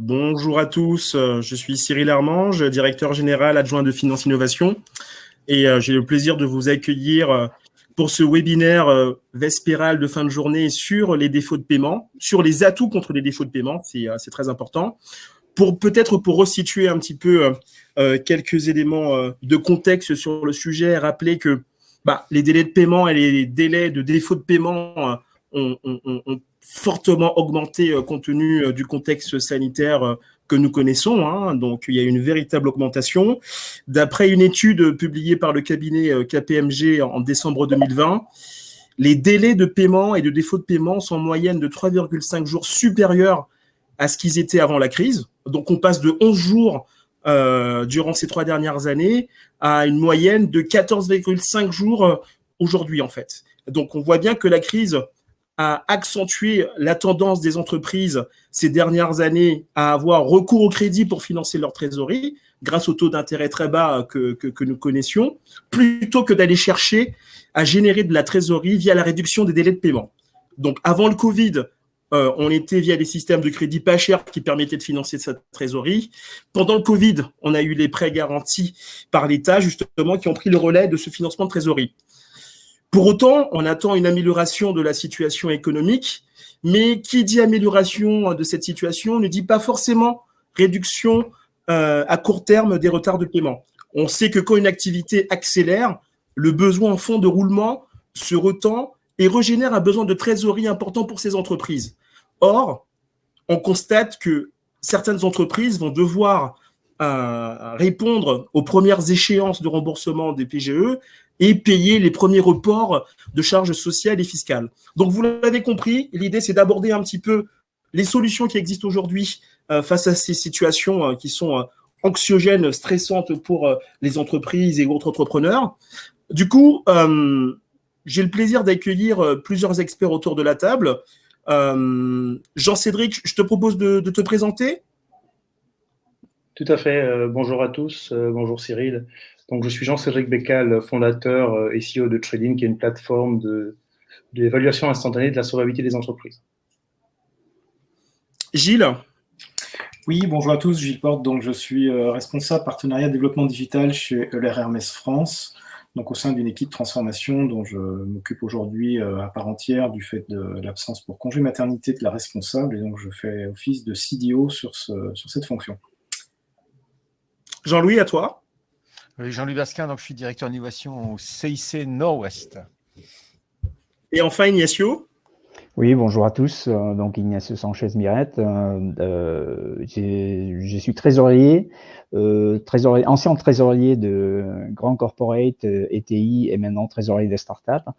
Bonjour à tous, je suis Cyril Armange, directeur général adjoint de Finance Innovation et j'ai le plaisir de vous accueillir pour ce webinaire vespéral de fin de journée sur les défauts de paiement, sur les atouts contre les défauts de paiement, c'est très important. Pour resituer un petit peu quelques éléments de contexte sur le sujet, rappeler que les délais de paiement et les délais de défaut de paiement ont fortement augmenté compte tenu du contexte sanitaire que nous connaissons. Donc, il y a une véritable augmentation. D'après une étude publiée par le cabinet KPMG en décembre 2020, les délais de paiement et de défaut de paiement sont en moyenne de 3,5 jours supérieurs à ce qu'ils étaient avant la crise. Donc, on passe de 11 jours durant ces 3 dernières années à une moyenne de 14,5 jours aujourd'hui, en fait. Donc, on voit bien que la crise a accentué la tendance des entreprises ces dernières années à avoir recours au crédit pour financer leur trésorerie, grâce au taux d'intérêt très bas que nous connaissions, plutôt que d'aller chercher à générer de la trésorerie via la réduction des délais de paiement. Donc, avant le Covid, on était via des systèmes de crédit pas chers qui permettaient de financer cette trésorerie. Pendant le Covid, on a eu les prêts garantis par l'État, justement, qui ont pris le relais de ce financement de trésorerie. Pour autant, on attend une amélioration de la situation économique, mais qui dit amélioration de cette situation ne dit pas forcément réduction à court terme des retards de paiement. On sait que quand une activité accélère, le besoin en fonds de roulement se retend et régénère un besoin de trésorerie important pour ces entreprises. Or, on constate que certaines entreprises vont devoir répondre aux premières échéances de remboursement des PGE et payer les premiers reports de charges sociales et fiscales. Donc, vous l'avez compris, l'idée, c'est d'aborder un petit peu les solutions qui existent aujourd'hui face à ces situations qui sont anxiogènes, stressantes pour les entreprises et autres entrepreneurs. Du coup, j'ai le plaisir d'accueillir plusieurs experts autour de la table. Jean-Cédric, je te propose de te présenter. Tout à fait. Bonjour à tous. Bonjour Cyril. Donc, je suis Jean-Cédric Bécal, fondateur et CEO de Trading, qui est une plateforme d'évaluation instantanée de la solvabilité des entreprises. Gilles. Oui, bonjour à tous. Gilles Porte. Donc, je suis responsable partenariat développement digital chez Euler Hermès France, donc au sein d'une équipe de transformation dont je m'occupe aujourd'hui à part entière du fait de l'absence pour congé maternité de la responsable, et donc je fais office de CDO sur cette fonction. Jean-Louis, à toi. Oui, Jean-Louis Basquin, donc je suis directeur d'innovation au CIC Nord-Ouest. Et enfin, Ignacio. Oui, bonjour à tous. Donc, Ignacio Sanchez-Mirette. Je suis trésorier, ancien trésorier de Grand Corporate, ETI, et maintenant trésorier des startups.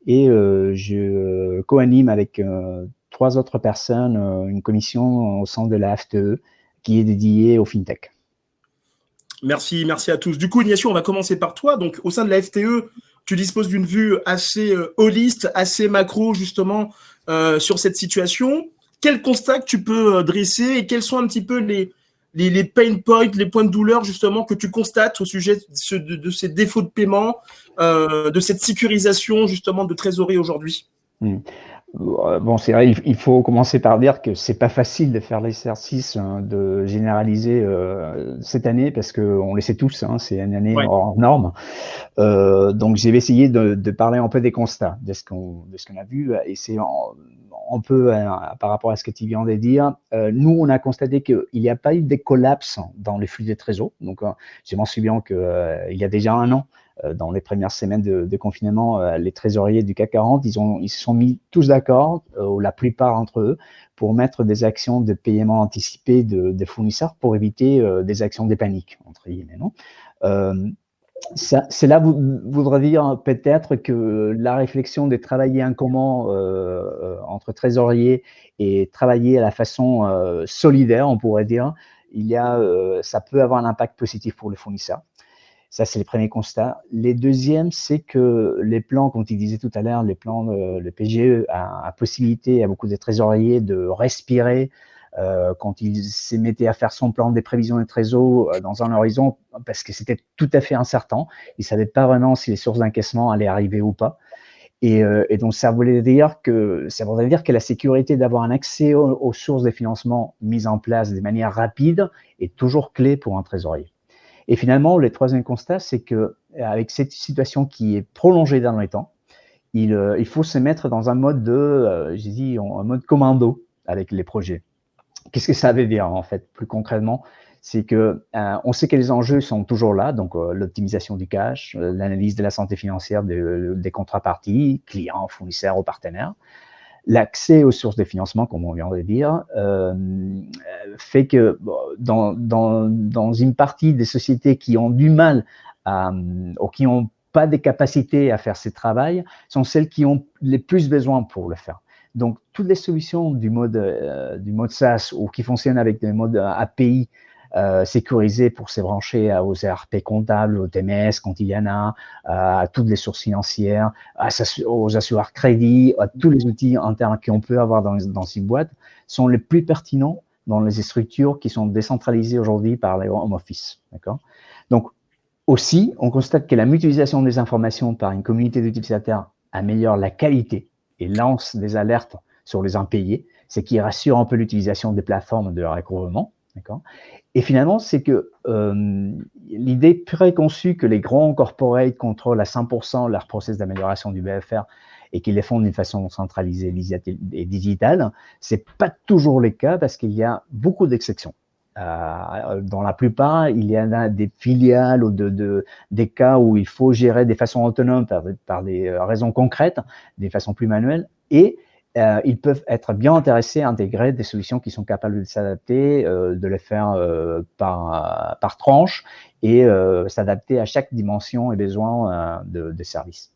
Et je co-anime avec 3 autres personnes une commission au sein de la FTE qui est dédiée au FinTech. Merci à tous. Du coup, Ignacio, on va commencer par toi. Donc, au sein de la FTE, tu disposes d'une vue assez holiste, assez macro, justement, sur cette situation. Quel constat que tu peux dresser et quels sont un petit peu les pain points, les points de douleur, justement, que tu constates au sujet de ces défauts de paiement, de cette sécurisation, justement, de trésorerie aujourd'hui? Bon, c'est vrai, il faut commencer par dire que c'est pas facile de faire l'exercice de généraliser cette année parce que on le sait tous, c'est une année hors norme. Donc, j'ai essayé de parler un peu des constats, de ce qu'on a vu, et c'est un peu par rapport à ce que tu viens de dire. Nous, on a constaté qu'il n'y a pas eu de collapse dans les flux de trésor. Donc, je m'en souviens qu'il y a déjà 1 an, dans les premières semaines de confinement, les trésoriers du CAC 40, ils se sont mis tous d'accord, ou la plupart d'entre eux, pour mettre des actions de paiement anticipé de fournisseurs pour éviter des actions de panique, entre guillemets, non ? Cela voudrait dire peut-être que la réflexion de travailler en commun entre trésoriers et travailler à la façon solidaire, on pourrait dire, ça peut avoir un impact positif pour le fournisseur. Ça, c'est le premier constat. Les deuxièmes, c'est que les plans, comme tu disais tout à l'heure, les plans, le PGE a possibilité à beaucoup de trésoriers de respirer quand il se mettait à faire son plan des prévisions de trésor dans un horizon, parce que c'était tout à fait incertain. Il ne savait pas vraiment si les sources d'encaissement allaient arriver ou pas. Et donc, ça voudrait dire que la sécurité d'avoir un accès aux sources de financement mises en place de manière rapide est toujours clé pour un trésorier. Et finalement, le troisième constat, c'est que avec cette situation qui est prolongée dans le temps, il faut se mettre dans un mode un mode commando avec les projets. Qu'est-ce que ça veut dire en fait plus concrètement? C'est que on sait que les enjeux sont toujours là, donc l'optimisation du cash, l'analyse de la santé financière des contreparties, clients, fournisseurs ou partenaires. L'accès aux sources de financement, comme on vient de dire, fait que dans une partie des sociétés qui ont du mal ou qui n'ont pas des capacités à faire ce travail, sont celles qui ont les plus besoin pour le faire. Donc, toutes les solutions du mode SaaS ou qui fonctionnent avec des modes API sécurisés pour se brancher aux ERP comptables, au TMS quand il y en a, à toutes les sources financières, aux assureurs crédit, à tous les outils internes qu'on peut avoir dans ces boîtes, sont les plus pertinents dans les structures qui sont décentralisées aujourd'hui par les home office. D'accord ? Donc, aussi, on constate que la mutualisation des informations par une communauté d'utilisateurs améliore la qualité et lance des alertes sur les impayés, ce qui rassure un peu l'utilisation des plateformes de recouvrement. D'accord ? Et finalement, c'est que l'idée préconçue que les grands corporates contrôlent à 100% leur process d'amélioration du BFR et qu'ils les font d'une façon centralisée et digitale, c'est pas toujours le cas parce qu'il y a beaucoup d'exceptions. Dans la plupart, il y en a des filiales ou des cas où il faut gérer de façon autonome par des raisons concrètes, des façons plus manuelles, et ils peuvent être bien intéressés à intégrer des solutions qui sont capables de s'adapter, de les faire par tranche et s'adapter à chaque dimension et besoin de service.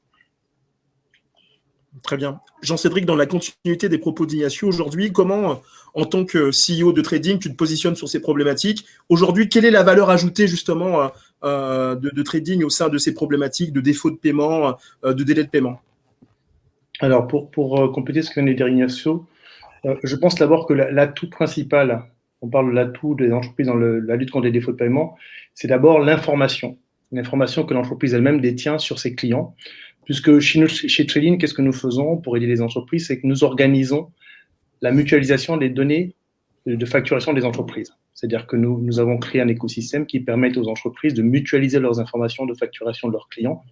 Très bien. Jean-Cédric, dans la continuité des propos d'Ignacio, aujourd'hui, comment, en tant que CEO de trading, tu te positionnes sur ces problématiques? Aujourd'hui, quelle est la valeur ajoutée justement de trading au sein de ces problématiques de défaut de paiement, de délai de paiement? Alors, pour compléter ce que vient de dire Ignacio, je pense d'abord que l'atout principal, on parle de l'atout des entreprises dans la lutte contre les défauts de paiement, c'est d'abord l'information que l'entreprise elle-même détient sur ses clients. Puisque chez Trading, qu'est-ce que nous faisons pour aider les entreprises? C'est que nous organisons la mutualisation des données de facturation des entreprises. C'est-à-dire que nous avons créé un écosystème qui permet aux entreprises de mutualiser leurs informations de facturation de leurs clients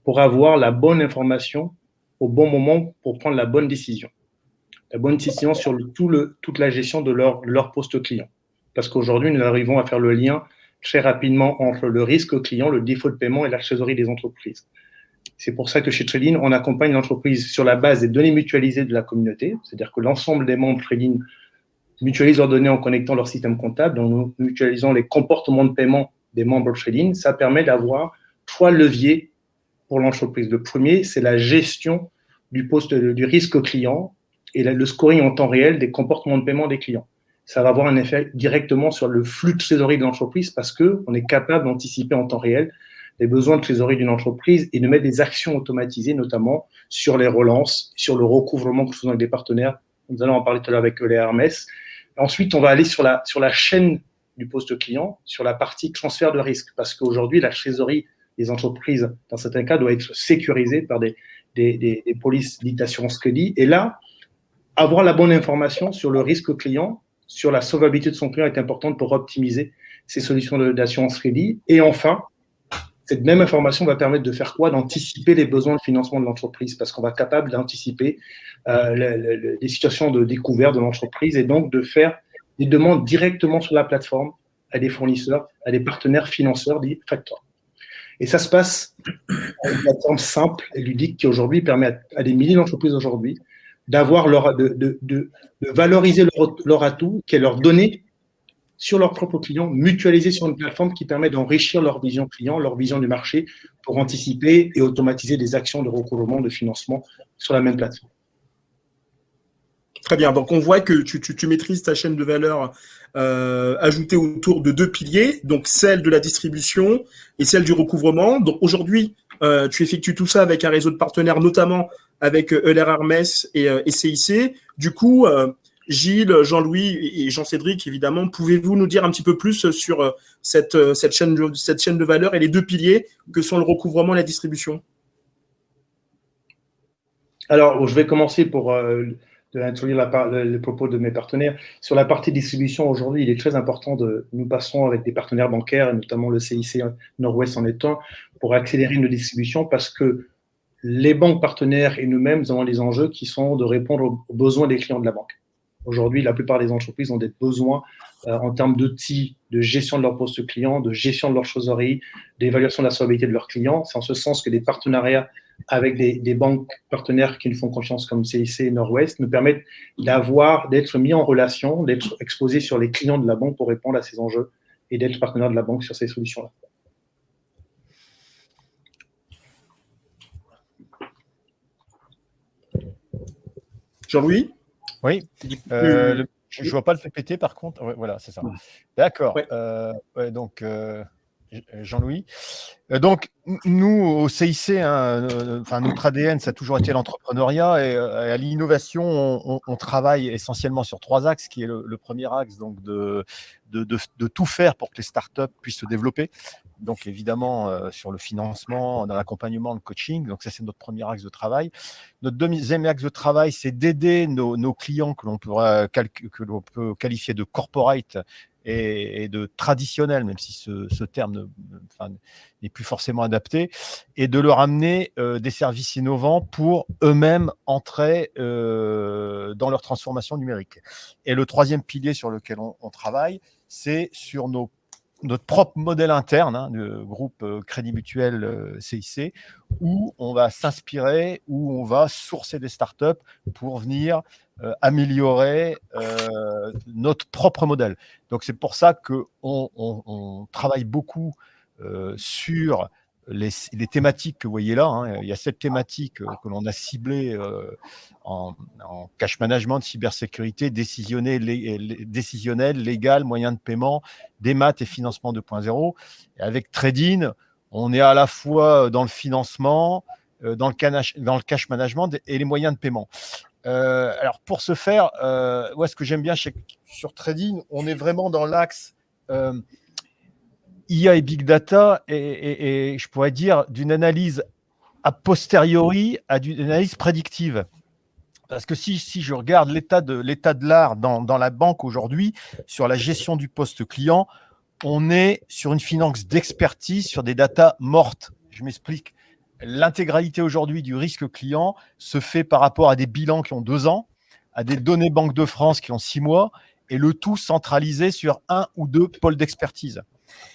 pour avoir la bonne information au bon moment pour prendre la bonne décision. La bonne décision sur toute la gestion de leur poste client. Parce qu'aujourd'hui, nous arrivons à faire le lien très rapidement entre le risque client, le défaut de paiement et la trésorerie des entreprises. C'est pour ça que chez Trading, on accompagne l'entreprise sur la base des données mutualisées de la communauté, c'est-à-dire que l'ensemble des membres Trading mutualisent leurs données en connectant leur système comptable, donc nous mutualisons les comportements de paiement des membres Trading. Ça permet d'avoir 3 leviers pour l'entreprise. Le premier, c'est la gestion du risque client et le scoring en temps réel des comportements de paiement des clients. Ça va avoir un effet directement sur le flux de trésorerie de l'entreprise parce qu'on est capable d'anticiper en temps réel les besoins de trésorerie d'une entreprise et de mettre des actions automatisées, notamment sur les relances, sur le recouvrement que nous faisons avec des partenaires. Nous allons en parler tout à l'heure avec les Hermès. Ensuite, on va aller sur la chaîne du poste client, sur la partie transfert de risque, parce qu'aujourd'hui, la trésorerie des entreprises, dans certains cas, doit être sécurisée par des polices dites d'assurance crédit. Et là, avoir la bonne information sur le risque client, sur la solvabilité de son client est importante pour optimiser ses solutions d'assurance crédit. Et enfin, cette même information va permettre de faire quoi? D'anticiper les besoins de financement de l'entreprise, parce qu'on va être capable d'anticiper les situations de découvert de l'entreprise et donc de faire des demandes directement sur la plateforme à des fournisseurs, à des partenaires financeurs, des facteurs. Et ça se passe avec une plateforme simple et ludique qui aujourd'hui permet à des milliers d'entreprises aujourd'hui d'avoir de valoriser leur atout, qui est leur donnée sur leurs propres clients, mutualisés sur une plateforme qui permet d'enrichir leur vision client, leur vision du marché pour anticiper et automatiser des actions de recouvrement, de financement sur la même plateforme. Très bien. Donc, on voit que tu maîtrises ta chaîne de valeur ajoutée autour de 2 piliers, donc celle de la distribution et celle du recouvrement. Donc, aujourd'hui, tu effectues tout ça avec un réseau de partenaires, notamment avec Euler Hermès et CIC. Du coup, Gilles, Jean-Louis et Jean-Cédric, évidemment, pouvez-vous nous dire un petit peu plus sur cette chaîne de valeur et les 2 piliers que sont le recouvrement et la distribution? Alors, je vais commencer pour introduire les propos de mes partenaires. Sur la partie distribution, aujourd'hui, il est très important nous passons avec des partenaires bancaires, et notamment le CIC Nord-Ouest en est un, pour accélérer nos distributions parce que les banques partenaires et nous-mêmes avons des enjeux qui sont de répondre aux besoins des clients de la banque. Aujourd'hui, la plupart des entreprises ont des besoins en termes d'outils de gestion de leur poste client, de gestion de leur trésorerie, d'évaluation de la solvabilité de leurs clients. C'est en ce sens que des partenariats avec des banques partenaires qui nous font confiance comme CIC et Nord-Ouest nous permettent d'être mis en relation, d'être exposés sur les clients de la banque pour répondre à ces enjeux et d'être partenaire de la banque sur ces solutions-là. Jean-Louis? Oui. Je ne vois pas le PPT par contre. Ouais, voilà, c'est ça. D'accord. Ouais. Donc, Jean-Louis. Donc, nous, au CIC, notre ADN, ça a toujours été l'entrepreneuriat et à l'innovation, on travaille essentiellement sur 3 axes, qui est le premier axe, donc de tout faire pour que les startups puissent se développer. Donc, évidemment, sur le financement, dans l'accompagnement, le coaching. Donc, ça, c'est notre premier axe de travail. Notre deuxième axe de travail, c'est d'aider nos clients que l'on peut qualifier de corporate et de traditionnel, même si ce terme n'est plus forcément adapté, et de leur amener des services innovants pour eux-mêmes entrer dans leur transformation numérique. Et le troisième pilier sur lequel on travaille, c'est sur notre propre modèle interne, le groupe Crédit Mutuel CIC, où on va s'inspirer, où on va sourcer des startups pour venir améliorer notre propre modèle. Donc, c'est pour ça qu'on travaille beaucoup sur les thématiques que vous voyez là. Il y a 7 thématiques que l'on a ciblées en cash management, cybersécurité, décisionnel, légal, moyen de paiement, démat et financement 2.0. Et avec Tradin, on est à la fois dans le financement, dans le cash management et les moyens de paiement. Alors, pour ce faire, ce que j'aime bien sur Tradin, on est vraiment dans l'axe IA et Big Data et je pourrais dire d'une analyse a posteriori à d'une analyse prédictive. Parce que si je regarde l'état de l'art dans la banque aujourd'hui, sur la gestion du poste client, on est sur une finance d'expertise, sur des datas mortes. Je m'explique. L'intégralité aujourd'hui du risque client se fait par rapport à des bilans qui ont 2 ans, à des données Banque de France qui ont 6 mois, et le tout centralisé sur 1 ou 2 pôles d'expertise.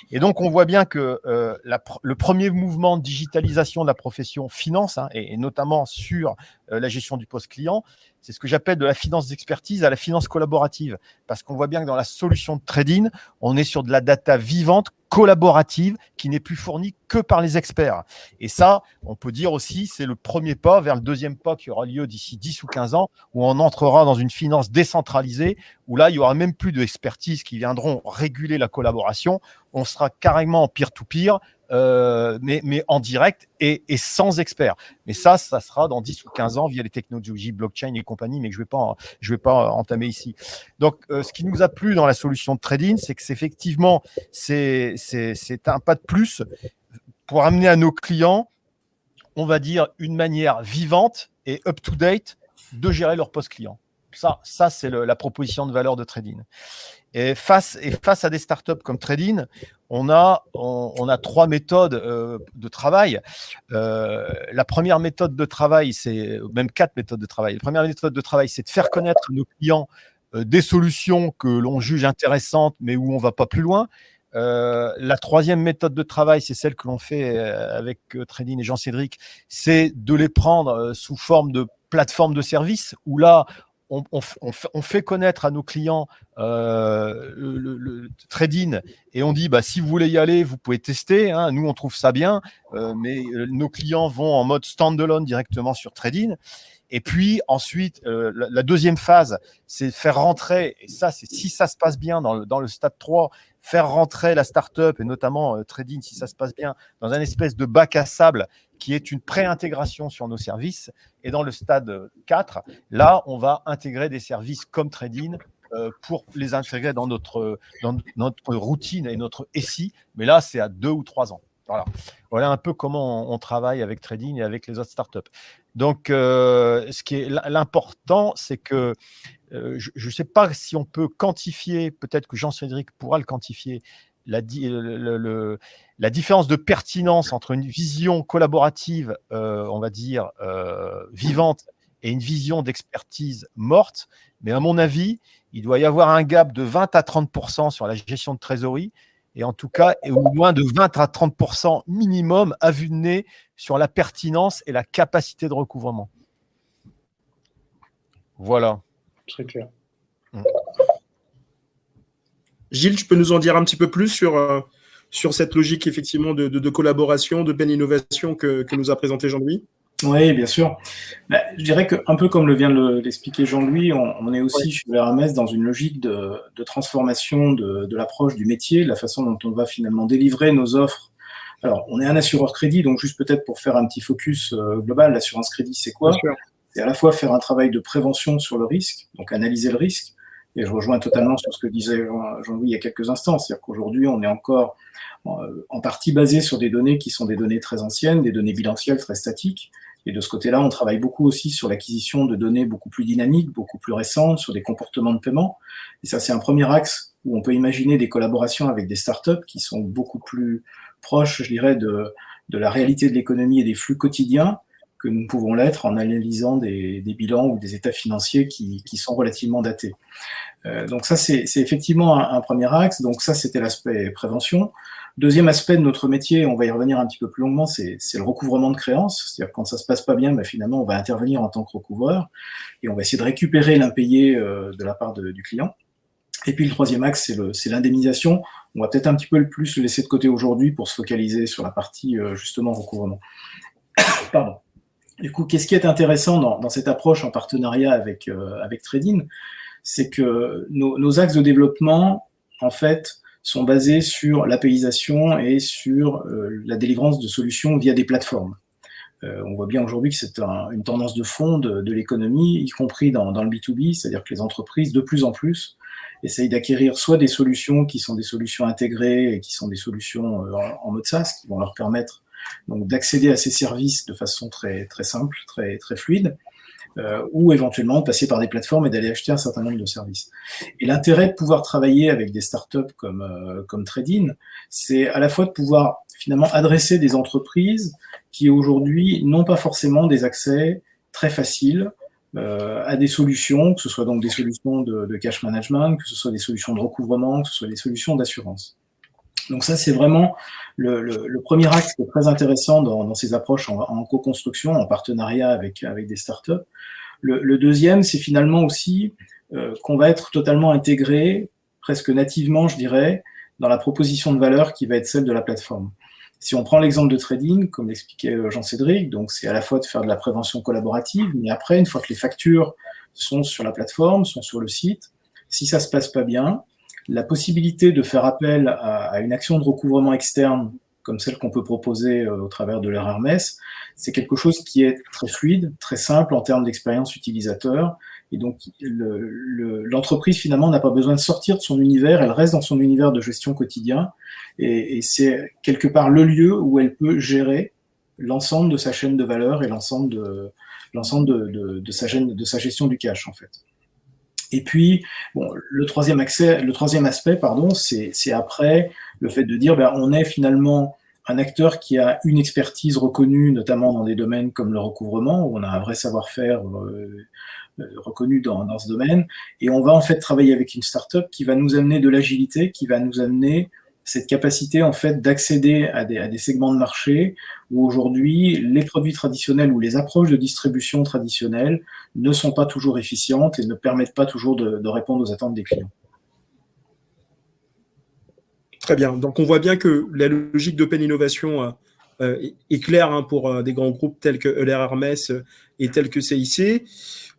Et donc, on voit bien que le premier mouvement de digitalisation de la profession finance, et notamment sur la gestion du poste client, c'est ce que j'appelle de la finance d'expertise à la finance collaborative. Parce qu'on voit bien que dans la solution de Tradin, on est sur de la data vivante, collaborative, qui n'est plus fournie que par les experts. Et ça, on peut dire aussi, c'est le premier pas vers le deuxième pas qui aura lieu d'ici 10 ou 15 ans, où on entrera dans une finance décentralisée, où là, il n'y aura même plus d'expertise qui viendront réguler la collaboration. On sera carrément en peer-to-peer, mais en direct et sans experts. Mais ça sera dans 10 ou 15 ans via les technologies blockchain et compagnie, mais que je vais pas entamer ici. Donc, ce qui nous a plu dans la solution de Tradin, c'est que effectivement, c'est un pas de plus pour amener à nos clients, on va dire, une manière vivante et up-to-date de gérer leur poste client. Ça c'est la proposition de valeur de Tradin. Et face à des startups comme Tradin, on a 3 méthodes de travail. La première méthode de travail, c'est même 4 méthodes de travail. La première méthode de travail, c'est de faire connaître à nos clients des solutions que l'on juge intéressantes, mais où on ne va pas plus loin. La troisième méthode de travail, c'est celle que l'on fait avec Tradin et Jean-Cédric, c'est de les prendre sous forme de plateforme de service, où là, on fait connaître à nos clients le Tradin et on dit si vous voulez y aller, vous pouvez tester. Nous, on trouve ça bien, mais nos clients vont en mode standalone directement sur Tradin. Et puis ensuite, la deuxième phase, c'est faire rentrer, et ça, c'est si ça se passe bien dans le stade 3, faire rentrer la startup et notamment Tradin, si ça se passe bien, dans un espèce de bac à sable qui est une pré-intégration sur nos services. Et dans le stade 4, là, on va intégrer des services comme Tradin pour les intégrer dans notre routine et notre SI. Mais là, c'est à 2 ou 3 ans. Voilà un peu comment on travaille avec Tradin et avec les autres startups. Donc, ce qui est l'important, c'est que je ne sais pas si on peut quantifier, peut-être que Jean-Cédric pourra le quantifier, la différence de pertinence entre une vision collaborative, on va dire, vivante, et une vision d'expertise morte. Mais à mon avis, il doit y avoir un gap de 20 à 30% sur la gestion de trésorerie, et en tout cas, au moins de 20 à 30% minimum à vue de nez sur la pertinence et la capacité de recouvrement. Voilà. Très clair. Gilles, tu peux nous en dire un petit peu plus sur cette logique effectivement de collaboration, de Penn Innovation que nous a présenté Jean-Louis? Oui, bien sûr. Je dirais qu'un peu comme le vient de l'expliquer Jean-Louis, on est aussi chez Hermès dans une logique de transformation de l'approche du métier, de la façon dont on va finalement délivrer nos offres. Alors, on est un assureur crédit, donc juste peut-être pour faire un petit focus global, l'assurance crédit, c'est quoi? C'est à la fois faire un travail de prévention sur le risque, donc analyser le risque, et je rejoins totalement sur ce que disait Jean-Louis il y a quelques instants, c'est-à-dire qu'aujourd'hui, on est encore en partie basé sur des données qui sont des données très anciennes, des données bilancielles très statiques. Et de ce côté-là, on travaille beaucoup aussi sur l'acquisition de données beaucoup plus dynamiques, beaucoup plus récentes, sur des comportements de paiement. Et ça, c'est un premier axe où on peut imaginer des collaborations avec des startups qui sont beaucoup plus proches, je dirais, de la réalité de l'économie et des flux quotidiens que nous pouvons l'être en analysant des bilans ou des états financiers qui sont relativement datés. Donc ça, c'est effectivement un premier axe. Donc ça, c'était l'aspect prévention. Deuxième aspect de notre métier, on va y revenir un petit peu plus longuement, c'est le recouvrement de créances. C'est-à-dire quand ça se passe pas bien, finalement, on va intervenir en tant que recouvreur et on va essayer de récupérer l'impayé de la part du client. Et puis le troisième axe, c'est l'indemnisation. On va peut-être un petit peu plus le laisser de côté aujourd'hui pour se focaliser sur la partie justement recouvrement. Pardon. Du coup, qu'est-ce qui est intéressant dans cette approche en partenariat avec Tradin, c'est que nos axes de développement, en fait, sont basés sur l'APIisation et sur la délivrance de solutions via des plateformes. On voit bien aujourd'hui que c'est une tendance de fond de l'économie, y compris dans le B2B, c'est-à-dire que les entreprises, de plus en plus, essayent d'acquérir soit des solutions qui sont des solutions intégrées et qui sont des solutions en mode SaaS, qui vont leur permettre donc d'accéder à ces services de façon très, très simple, très, très fluide, ou éventuellement de passer par des plateformes et d'aller acheter un certain nombre de services. Et l'intérêt de pouvoir travailler avec des startups comme Tradin, c'est à la fois de pouvoir finalement adresser des entreprises qui aujourd'hui n'ont pas forcément des accès très faciles à des solutions, que ce soit donc des solutions de cash management, que ce soit des solutions de recouvrement, que ce soit des solutions d'assurance. Donc ça, c'est vraiment le premier axe qui est très intéressant dans ces approches en co-construction, en partenariat avec des startups. Le deuxième, c'est finalement aussi qu'on va être totalement intégré, presque nativement, je dirais, dans la proposition de valeur qui va être celle de la plateforme. Si on prend l'exemple de Tradin, comme l'expliquait Jean-Cédric, donc c'est à la fois de faire de la prévention collaborative, mais après, une fois que les factures sont sur la plateforme, sont sur le site, si ça se passe pas bien, la possibilité de faire appel à une action de recouvrement externe, comme celle qu'on peut proposer au travers de leur Hermès, c'est quelque chose qui est très fluide, très simple en termes d'expérience utilisateur. Et donc, l'entreprise, finalement, n'a pas besoin de sortir de son univers, elle reste dans son univers de gestion quotidien. Et c'est quelque part le lieu où elle peut gérer l'ensemble de sa chaîne de valeur et l'ensemble de sa gestion du cash, en fait. Et puis, bon, le troisième aspect, c'est après le fait de dire, on est finalement un acteur qui a une expertise reconnue, notamment dans des domaines comme le recouvrement, où on a un vrai savoir-faire reconnu dans ce domaine, et on va en fait travailler avec une start-up qui va nous amener de l'agilité, qui va nous amener cette capacité en fait d'accéder à des segments de marché où aujourd'hui les produits traditionnels ou les approches de distribution traditionnelles ne sont pas toujours efficientes et ne permettent pas toujours de répondre aux attentes des clients. Très bien. Donc on voit bien que la logique d'Open Innovation est claire pour des grands groupes tels que Euler Hermès et tels que CIC.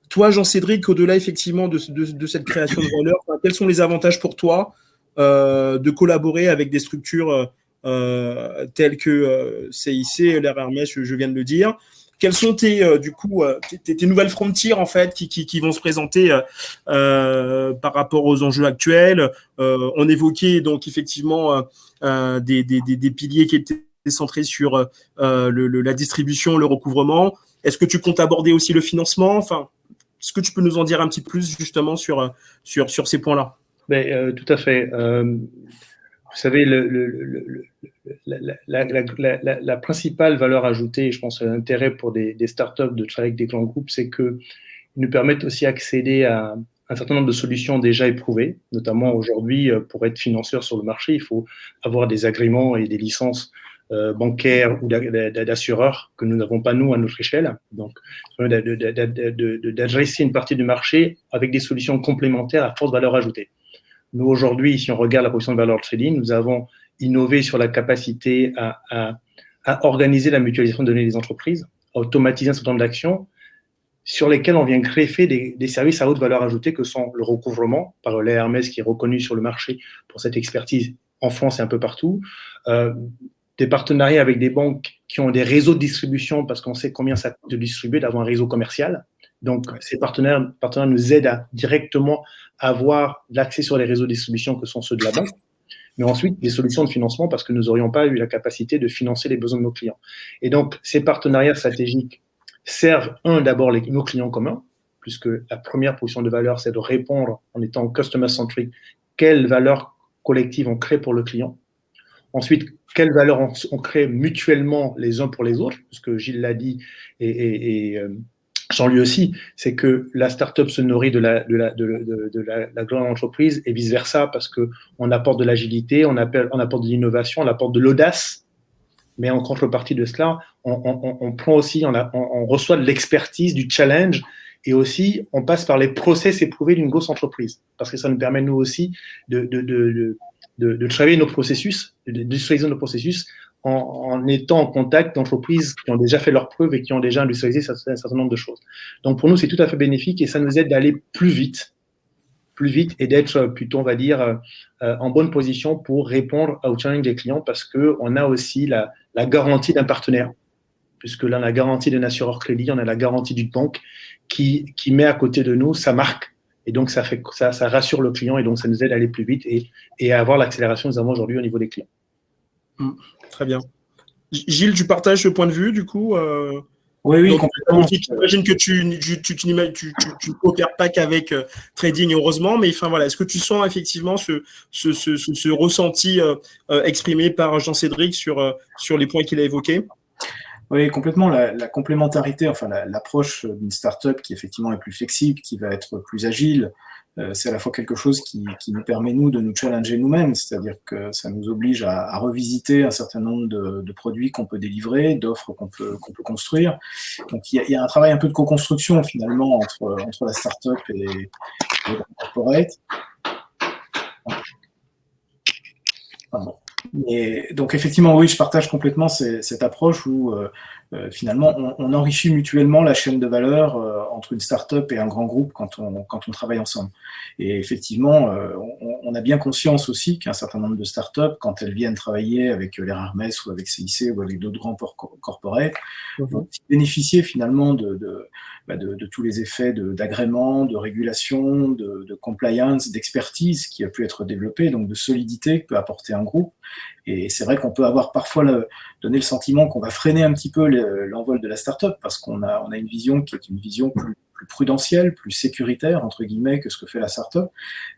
Toi, Jean-Cédric, au-delà effectivement de cette création de valeur, quels sont les avantages pour toi de collaborer avec des structures telles que CIC, Euler Hermès, je viens de le dire. Quelles sont tes nouvelles frontières en fait qui vont se présenter par rapport aux enjeux actuels? On évoquait donc effectivement des piliers qui étaient centré sur la distribution, le recouvrement. Est-ce que tu comptes aborder aussi le financement? Enfin, est-ce que tu peux nous en dire un petit peu plus justement sur ces points-là? Tout à fait. Vous savez, la principale valeur ajoutée, je pense, l'intérêt pour des startups de travailler avec des grands groupes, c'est qu'ils nous permettent aussi d'accéder à un certain nombre de solutions déjà éprouvées. Notamment aujourd'hui, pour être financeur sur le marché, il faut avoir des agréments et des licences bancaires ou d'assureurs que nous n'avons pas, nous, à notre échelle. Donc, d'adresser une partie du marché avec des solutions complémentaires à forte valeur ajoutée. Nous, aujourd'hui, si on regarde la position de valeur trading, nous avons innové sur la capacité à organiser la mutualisation de données des entreprises, à automatiser un certain nombre d'actions sur lesquelles on vient greffer des services à haute valeur ajoutée que sont le recouvrement par l'ARMS qui est reconnu sur le marché pour cette expertise en France et un peu partout, des partenariats avec des banques qui ont des réseaux de distribution parce qu'on sait combien ça coûte de distribuer, d'avoir un réseau commercial. Donc, ces partenaires nous aident à directement avoir l'accès sur les réseaux de distribution que sont ceux de la banque, mais ensuite des solutions de financement parce que nous n'aurions pas eu la capacité de financer les besoins de nos clients. Et donc, ces partenariats stratégiques servent, d'abord nos clients communs, puisque la première position de valeur, c'est de répondre en étant customer-centric, quelle valeur collective on crée pour le client. Ensuite, quelle valeur on crée mutuellement les uns pour les autres, puisque Gilles l'a dit et Jean-Louis aussi, c'est que la start-up se nourrit de la grande entreprise et vice-versa, parce qu'on apporte de l'agilité, on apporte de l'innovation, on apporte de l'audace, mais en contrepartie de cela, on prend aussi, on reçoit de l'expertise, du challenge, et aussi, on passe par les process éprouvés d'une grosse entreprise, parce que ça nous permet, nous aussi, de travailler nos processus, d'industrialiser nos processus, en étant en contact d'entreprises qui ont déjà fait leurs preuves et qui ont déjà industrialisé un certain nombre de choses. Donc, pour nous, c'est tout à fait bénéfique et ça nous aide d'aller plus vite et d'être plutôt, on va dire, en bonne position pour répondre au challenge des clients parce qu'on a aussi la garantie d'un partenaire. Puisque là, on a la garantie d'un assureur crédit, on a la garantie d'une banque qui met à côté de nous sa marque. Et donc, ça rassure le client et donc, ça nous aide à aller plus vite et à avoir l'accélération que nous avons aujourd'hui au niveau des clients. Très bien. Gilles, tu partages ce point de vue, du coup Oui, donc, complètement. J'imagine que tu ne coopères pas qu'avec trading, heureusement, mais enfin, voilà, est-ce que tu sens effectivement ce ressenti exprimé par Jean-Cédric sur les points qu'il a évoqués? Oui, complètement. La complémentarité, enfin l'approche d'une startup qui effectivement est plus flexible, qui va être plus agile, c'est à la fois quelque chose qui nous permet, nous, de nous challenger nous-mêmes, c'est-à-dire que ça nous oblige à revisiter un certain nombre de produits qu'on peut délivrer, d'offres qu'on peut construire. Donc, il y a un travail un peu de co-construction, finalement, entre la startup et le corporate. Pardon. Et donc, effectivement, oui, je partage complètement cette approche où finalement, on enrichit mutuellement la chaîne de valeur entre une start-up et un grand groupe quand on travaille ensemble. Et effectivement, on a bien conscience aussi qu'un certain nombre de start-up, quand elles viennent travailler avec l'RRMS ou avec CIC ou avec d'autres grands corporates, vont bénéficier finalement de tous les effets d'agrément, de régulation, de compliance, d'expertise qui a pu être développée, donc de solidité que peut apporter un groupe. Et c'est vrai qu'on peut avoir parfois donné le sentiment qu'on va freiner un petit peu l'envol de la start-up parce qu'on a une vision qui est une vision plus prudentielle, plus sécuritaire, entre guillemets, que ce que fait la start-up.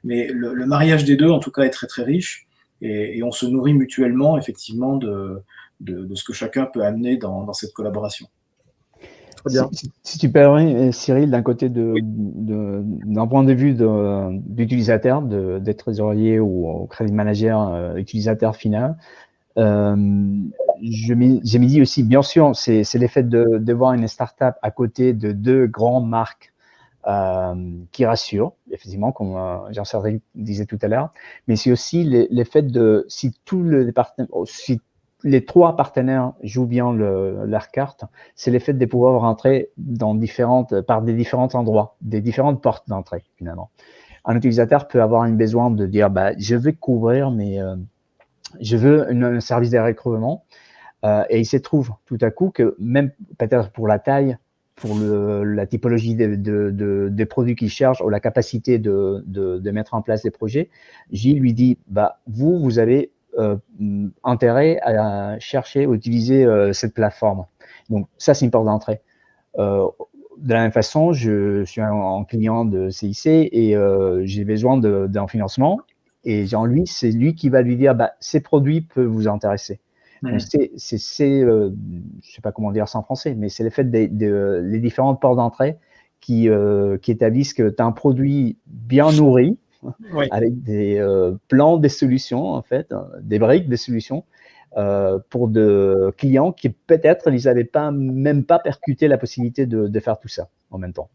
Mais le mariage des deux, en tout cas, est très, très riche et on se nourrit mutuellement, effectivement, de ce que chacun peut amener dans cette collaboration. Si tu permets, Cyril, d'un côté d'un point de vue d'utilisateur, des trésoriers ou crédit manager utilisateur final, j'ai mis dit aussi, bien sûr, c'est l'effet de voir une startup à côté de deux grandes marques qui rassurent, effectivement, comme Jean-Cédric disait tout à l'heure, mais c'est aussi l'effet si les trois partenaires jouent bien leur carte, c'est le fait de pouvoir rentrer par des différents endroits, des différentes portes d'entrée, finalement. Un utilisateur peut avoir un besoin de dire, je veux couvrir, mais je veux un service de recouvrement, et il se trouve tout à coup que même peut-être pour la taille, pour la typologie des produits qu'il cherche ou la capacité de mettre en place des projets, Gilles lui dit, vous avez intérêt à chercher, à utiliser cette plateforme. Donc ça, c'est une porte d'entrée. De la même façon, je suis un client de CIC et j'ai besoin d'un financement. Et Jean-Louis, c'est lui qui va lui dire, ces produits peuvent vous intéresser. Donc je sais pas comment dire ça en français, mais c'est le fait les différentes portes d'entrée qui établissent que tu as un produit bien nourri, avec des plans, des solutions, en fait, des briques, des solutions, pour de clients qui peut-être ils n'avaient même pas percuté la possibilité de faire tout ça en même temps.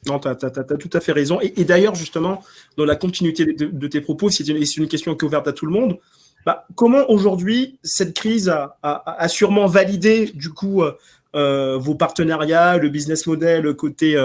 Non, tu as tout à fait raison. Et d'ailleurs, justement, dans la continuité de tes propos, c'est une question qui est ouverte à tout le monde. Comment aujourd'hui cette crise a sûrement validé du coup vos partenariats, le business model côté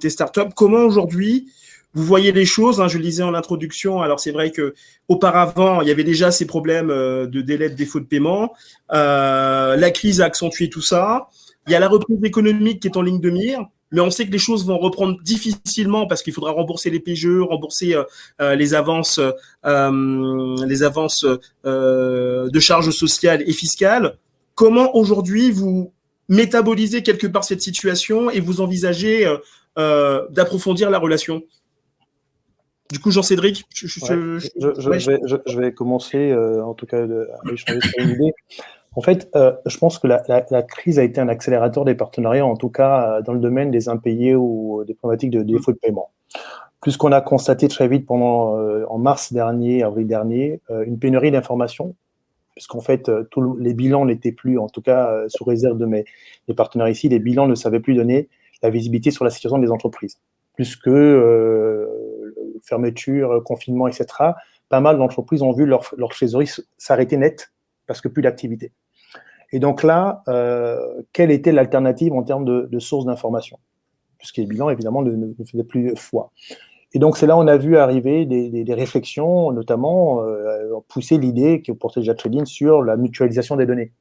startup? Comment aujourd'hui vous voyez les choses, je le disais en introduction, alors c'est vrai qu'auparavant, il y avait déjà ces problèmes de délai de défaut de paiement. La crise a accentué tout ça. Il y a la reprise économique qui est en ligne de mire, mais on sait que les choses vont reprendre difficilement parce qu'il faudra rembourser les PGE, rembourser les avances de charges sociales et fiscales. Comment aujourd'hui vous métabolisez quelque part cette situation et vous envisagez d'approfondir la relation? Du coup, Jean-Cédric, je vais commencer, en tout cas, à échanger sur une idée. En fait, je pense que la crise a été un accélérateur des partenariats, en tout cas dans le domaine des impayés ou des problématiques de défaut de paiement. Plus qu'on a constaté très vite en mars dernier, avril dernier, une pénurie d'informations, puisqu'en fait, tous les bilans n'étaient plus, en tout cas sous réserve de mes partenaires ici, les bilans ne savaient plus donner la visibilité sur la situation des entreprises. Plus que fermeture, confinement, etc., pas mal d'entreprises ont vu leur trésorerie s'arrêter net parce que plus d'activité. Et donc là, quelle était l'alternative en termes de sources d'information? Puisque les bilans, évidemment, ne faisaient plus foi. Et donc, c'est là où on a vu arriver des réflexions, notamment pousser l'idée qui portait déjà Trading sur la mutualisation des données,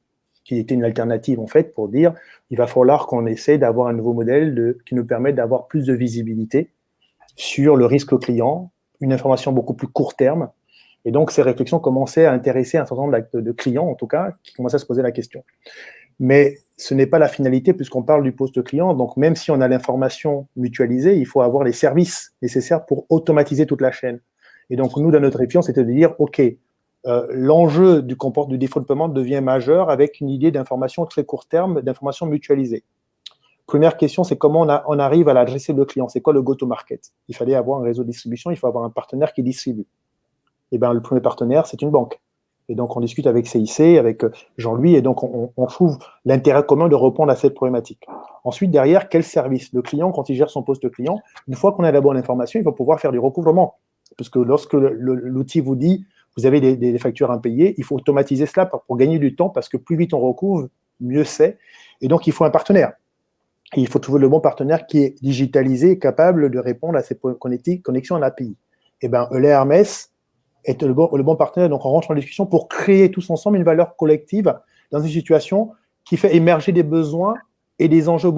qui était une alternative, en fait, pour dire il va falloir qu'on essaie d'avoir un nouveau modèle qui nous permette d'avoir plus de visibilité sur le risque client, une information beaucoup plus court terme. Et donc, ces réflexions commençaient à intéresser un certain nombre de clients, en tout cas, qui commençaient à se poser la question. Mais ce n'est pas la finalité, puisqu'on parle du poste client. Donc, même si on a l'information mutualisée, il faut avoir les services nécessaires pour automatiser toute la chaîne. Et donc, nous, dans notre réflexion, c'était de dire, OK, l'enjeu du défaut de paiement devient majeur avec une idée d'information très court terme, d'information mutualisée. Première question, c'est comment on arrive à l'adresser le client. C'est quoi le go-to-market? Il fallait avoir un réseau de distribution, il faut avoir un partenaire qui distribue. Et bien, le premier partenaire, c'est une banque. Et donc, on discute avec CIC, avec Jean-Louis, et donc on trouve l'intérêt commun de répondre à cette problématique. Ensuite, derrière, quel service? Le client, quand il gère son poste client, une fois qu'on a la bonne information, il va pouvoir faire du recouvrement. Parce que lorsque l'outil vous dit, vous avez des factures impayées, il faut automatiser cela pour gagner du temps, parce que plus vite on recouvre, mieux c'est. Et donc, il faut un partenaire. Et il faut trouver le bon partenaire qui est digitalisé et capable de répondre à ces connexions à l'API. Et bien, Euler Hermès est le bon partenaire. Donc, on rentre en discussion pour créer tous ensemble une valeur collective dans une situation qui fait émerger des besoins et des enjeux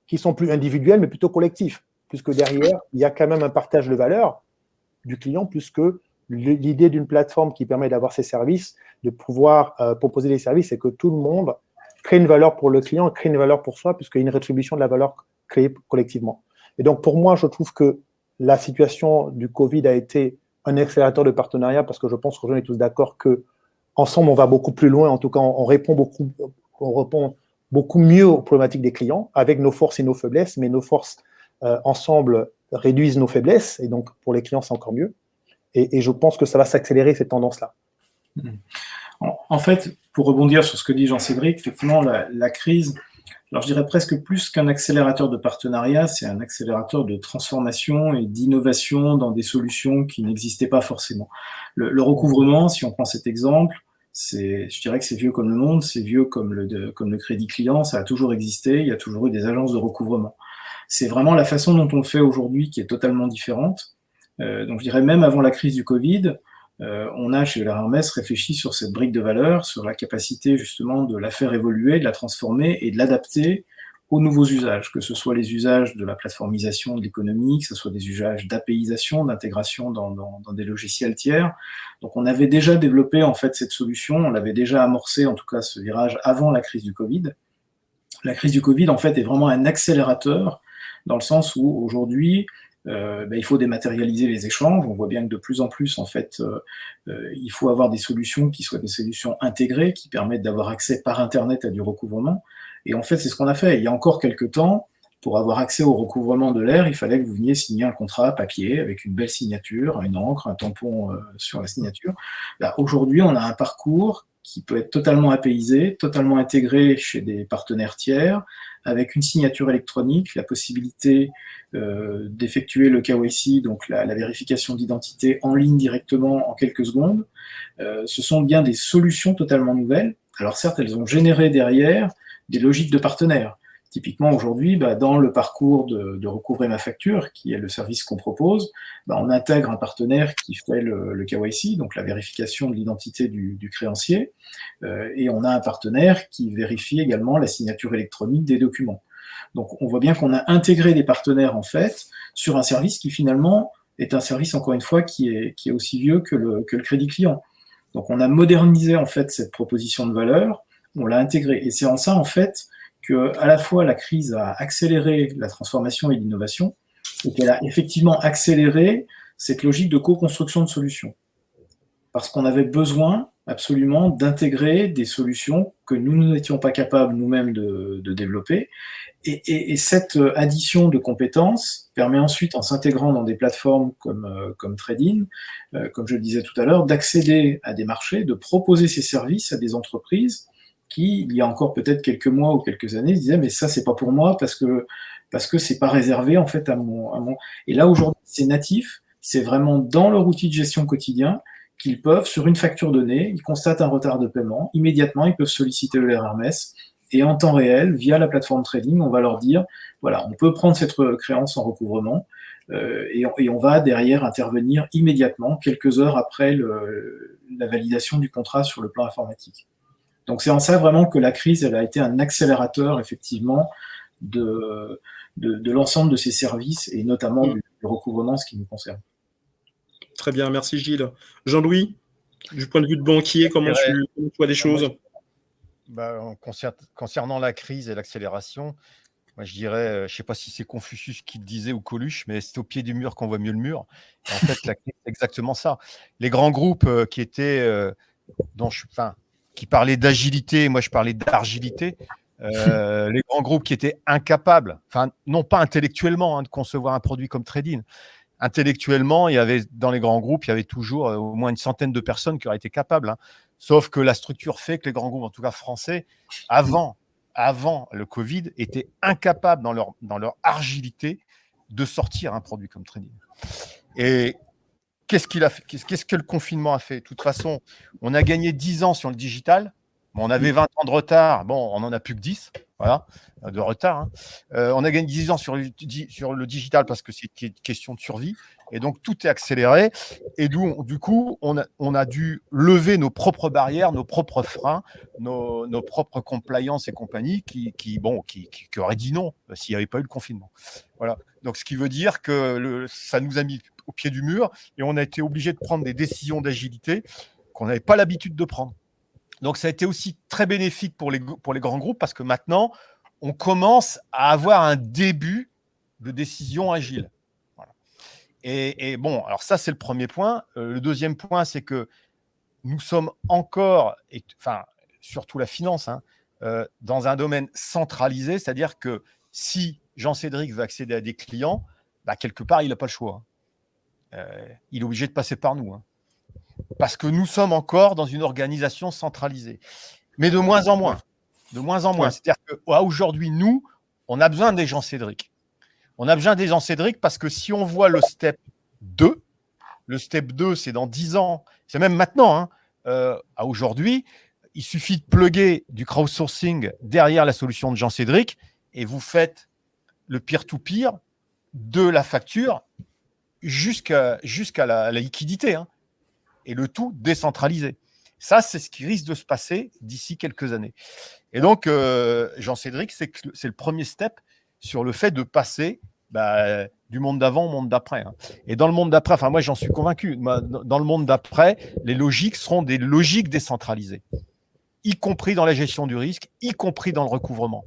qui sont plus individuels, mais plutôt collectifs. Puisque derrière, il y a quand même un partage de valeur du client, plus que l'idée d'une plateforme qui permet d'avoir ces services, de pouvoir proposer des services, c'est que tout le monde crée une valeur pour le client, crée une valeur pour soi, puisqu'il y a une rétribution de la valeur créée collectivement. Et donc, pour moi, je trouve que la situation du Covid a été un accélérateur de partenariat, parce que je pense qu'on est tous d'accord qu'ensemble, on va beaucoup plus loin. En tout cas, on répond beaucoup mieux aux problématiques des clients, avec nos forces et nos faiblesses, mais nos forces, ensemble, réduisent nos faiblesses, et donc, pour les clients, c'est encore mieux. Et je pense que ça va s'accélérer, cette tendance-là. En fait, pour rebondir sur ce que dit Jean-Cédric, effectivement, la crise, alors je dirais presque plus qu'un accélérateur de partenariat, c'est un accélérateur de transformation et d'innovation dans des solutions qui n'existaient pas forcément. Le recouvrement, si on prend cet exemple, je dirais que c'est vieux comme le monde, c'est vieux comme le crédit client, ça a toujours existé, il y a toujours eu des agences de recouvrement. C'est vraiment la façon dont on le fait aujourd'hui qui est totalement différente. Donc je dirais même avant la crise du Covid, on a chez Euler Hermès réfléchi sur cette brique de valeur, sur la capacité justement de la faire évoluer, de la transformer et de l'adapter aux nouveaux usages, que ce soit les usages de la plateformisation de l'économie, que ce soit des usages d'APIisation, d'intégration dans des logiciels tiers. Donc on avait déjà développé en fait cette solution, on l'avait déjà amorcé en tout cas ce virage avant la crise du Covid. La crise du Covid en fait est vraiment un accélérateur dans le sens où aujourd'hui il faut dématérialiser les échanges. On voit bien que de plus en plus, en fait, il faut avoir des solutions qui soient des solutions intégrées, qui permettent d'avoir accès par Internet à du recouvrement. Et en fait, c'est ce qu'on a fait. Il y a encore quelques temps, pour avoir accès au recouvrement de l'air, il fallait que vous veniez signer un contrat papier avec une belle signature, une encre, un tampon sur la signature. Là, aujourd'hui, on a un parcours qui peut être totalement apaisé, totalement intégré chez des partenaires tiers, avec une signature électronique, la possibilité d'effectuer le KYC, donc la vérification d'identité en ligne directement en quelques secondes. Ce sont bien des solutions totalement nouvelles. Alors certes, elles ont généré derrière des logiques de partenaires. Typiquement aujourd'hui, dans le parcours de recouvrer ma facture, qui est le service qu'on propose, on intègre un partenaire qui fait le KYC, donc la vérification de l'identité du créancier, et on a un partenaire qui vérifie également la signature électronique des documents. Donc on voit bien qu'on a intégré des partenaires en fait sur un service qui finalement est un service encore une fois qui est aussi vieux que le crédit client. Donc on a modernisé en fait cette proposition de valeur, on l'a intégrée, et c'est en ça en fait que à la fois la crise a accéléré la transformation et l'innovation, et qu'elle a effectivement accéléré cette logique de co-construction de solutions. Parce qu'on avait besoin absolument d'intégrer des solutions que nous n'étions pas capables nous-mêmes de développer. Et cette addition de compétences permet ensuite, en s'intégrant dans des plateformes comme Tradin, comme je le disais tout à l'heure, d'accéder à des marchés, de proposer ces services à des entreprises qui, il y a encore peut-être quelques mois ou quelques années, se disaient mais ça c'est pas pour moi parce que c'est pas réservé en fait à mon... Et là aujourd'hui c'est natif, c'est vraiment dans leur outil de gestion quotidien qu'ils peuvent, sur une facture donnée, ils constatent un retard de paiement, immédiatement ils peuvent solliciter le Hermes, et en temps réel, via la plateforme Trading, on va leur dire, voilà, on peut prendre cette créance en recouvrement, et on va derrière intervenir immédiatement, quelques heures après la validation du contrat sur le plan informatique. Donc c'est en ça vraiment que la crise, elle a été un accélérateur, effectivement, de l'ensemble de ces services, et notamment du recouvrement, ce qui nous concerne. Très bien, merci Gilles. Jean-Louis, du point de vue de banquier, comment tu vois des choses? Concernant la crise et l'accélération, moi je dirais, je ne sais pas si c'est Confucius qui le disait ou Coluche, mais c'est au pied du mur qu'on voit mieux le mur. Et en fait, la crise, c'est exactement ça. Les grands groupes qui étaient, qui parlaient d'agilité, moi je parlais d'argilité. Les grands groupes qui étaient incapables, non pas intellectuellement, de concevoir un produit comme Tradin. Intellectuellement, dans les grands groupes, il y avait toujours au moins une centaine de personnes qui auraient été capables. Sauf que la structure fait que les grands groupes, en tout cas français, avant le Covid, étaient incapables dans leur agilité de sortir un produit comme Tradin. Et qu'est-ce que le confinement a fait? De toute façon, on a gagné 10 ans sur le digital. On avait 20 ans de retard. Bon, on n'en a plus que 10. Voilà, de retard. On a gagné 10 ans sur le digital parce que c'est une question de survie. Et donc, tout est accéléré. Et du coup, on a dû lever nos propres barrières, nos propres freins, nos propres compliance et compagnie qui auraient dit non s'il n'y avait pas eu le confinement. Voilà. Donc, ce qui veut dire que ça nous a mis au pied du mur et on a été obligé de prendre des décisions d'agilité qu'on n'avait pas l'habitude de prendre. Donc, ça a été aussi très bénéfique pour les grands groupes parce que maintenant, on commence à avoir un début de décision agile. Voilà. Et bon, alors ça, c'est le premier point. Le deuxième point, c'est que nous sommes encore, surtout la finance, dans un domaine centralisé, c'est-à-dire que si Jean-Cédric veut accéder à des clients, quelque part, il n'a pas le choix. Il est obligé de passer par nous. Parce que nous sommes encore dans une organisation centralisée. Mais de moins en moins. De moins en moins. C'est-à-dire qu'aujourd'hui, nous, on a besoin des Jean-Cédric. On a besoin des Jean-Cédric parce que si on voit le step 2, c'est dans 10 ans, c'est même maintenant, à aujourd'hui, il suffit de plugger du crowdsourcing derrière la solution de Jean-Cédric et vous faites le peer-to-peer de la facture jusqu'à la liquidité. Et le tout décentralisé. Ça, c'est ce qui risque de se passer d'ici quelques années. Et donc, Jean-Cédric, c'est le premier step sur le fait de passer du monde d'avant au monde d'après. Hein. Et dans le monde d'après, moi j'en suis convaincu, dans le monde d'après, les logiques seront des logiques décentralisées, y compris dans la gestion du risque, y compris dans le recouvrement.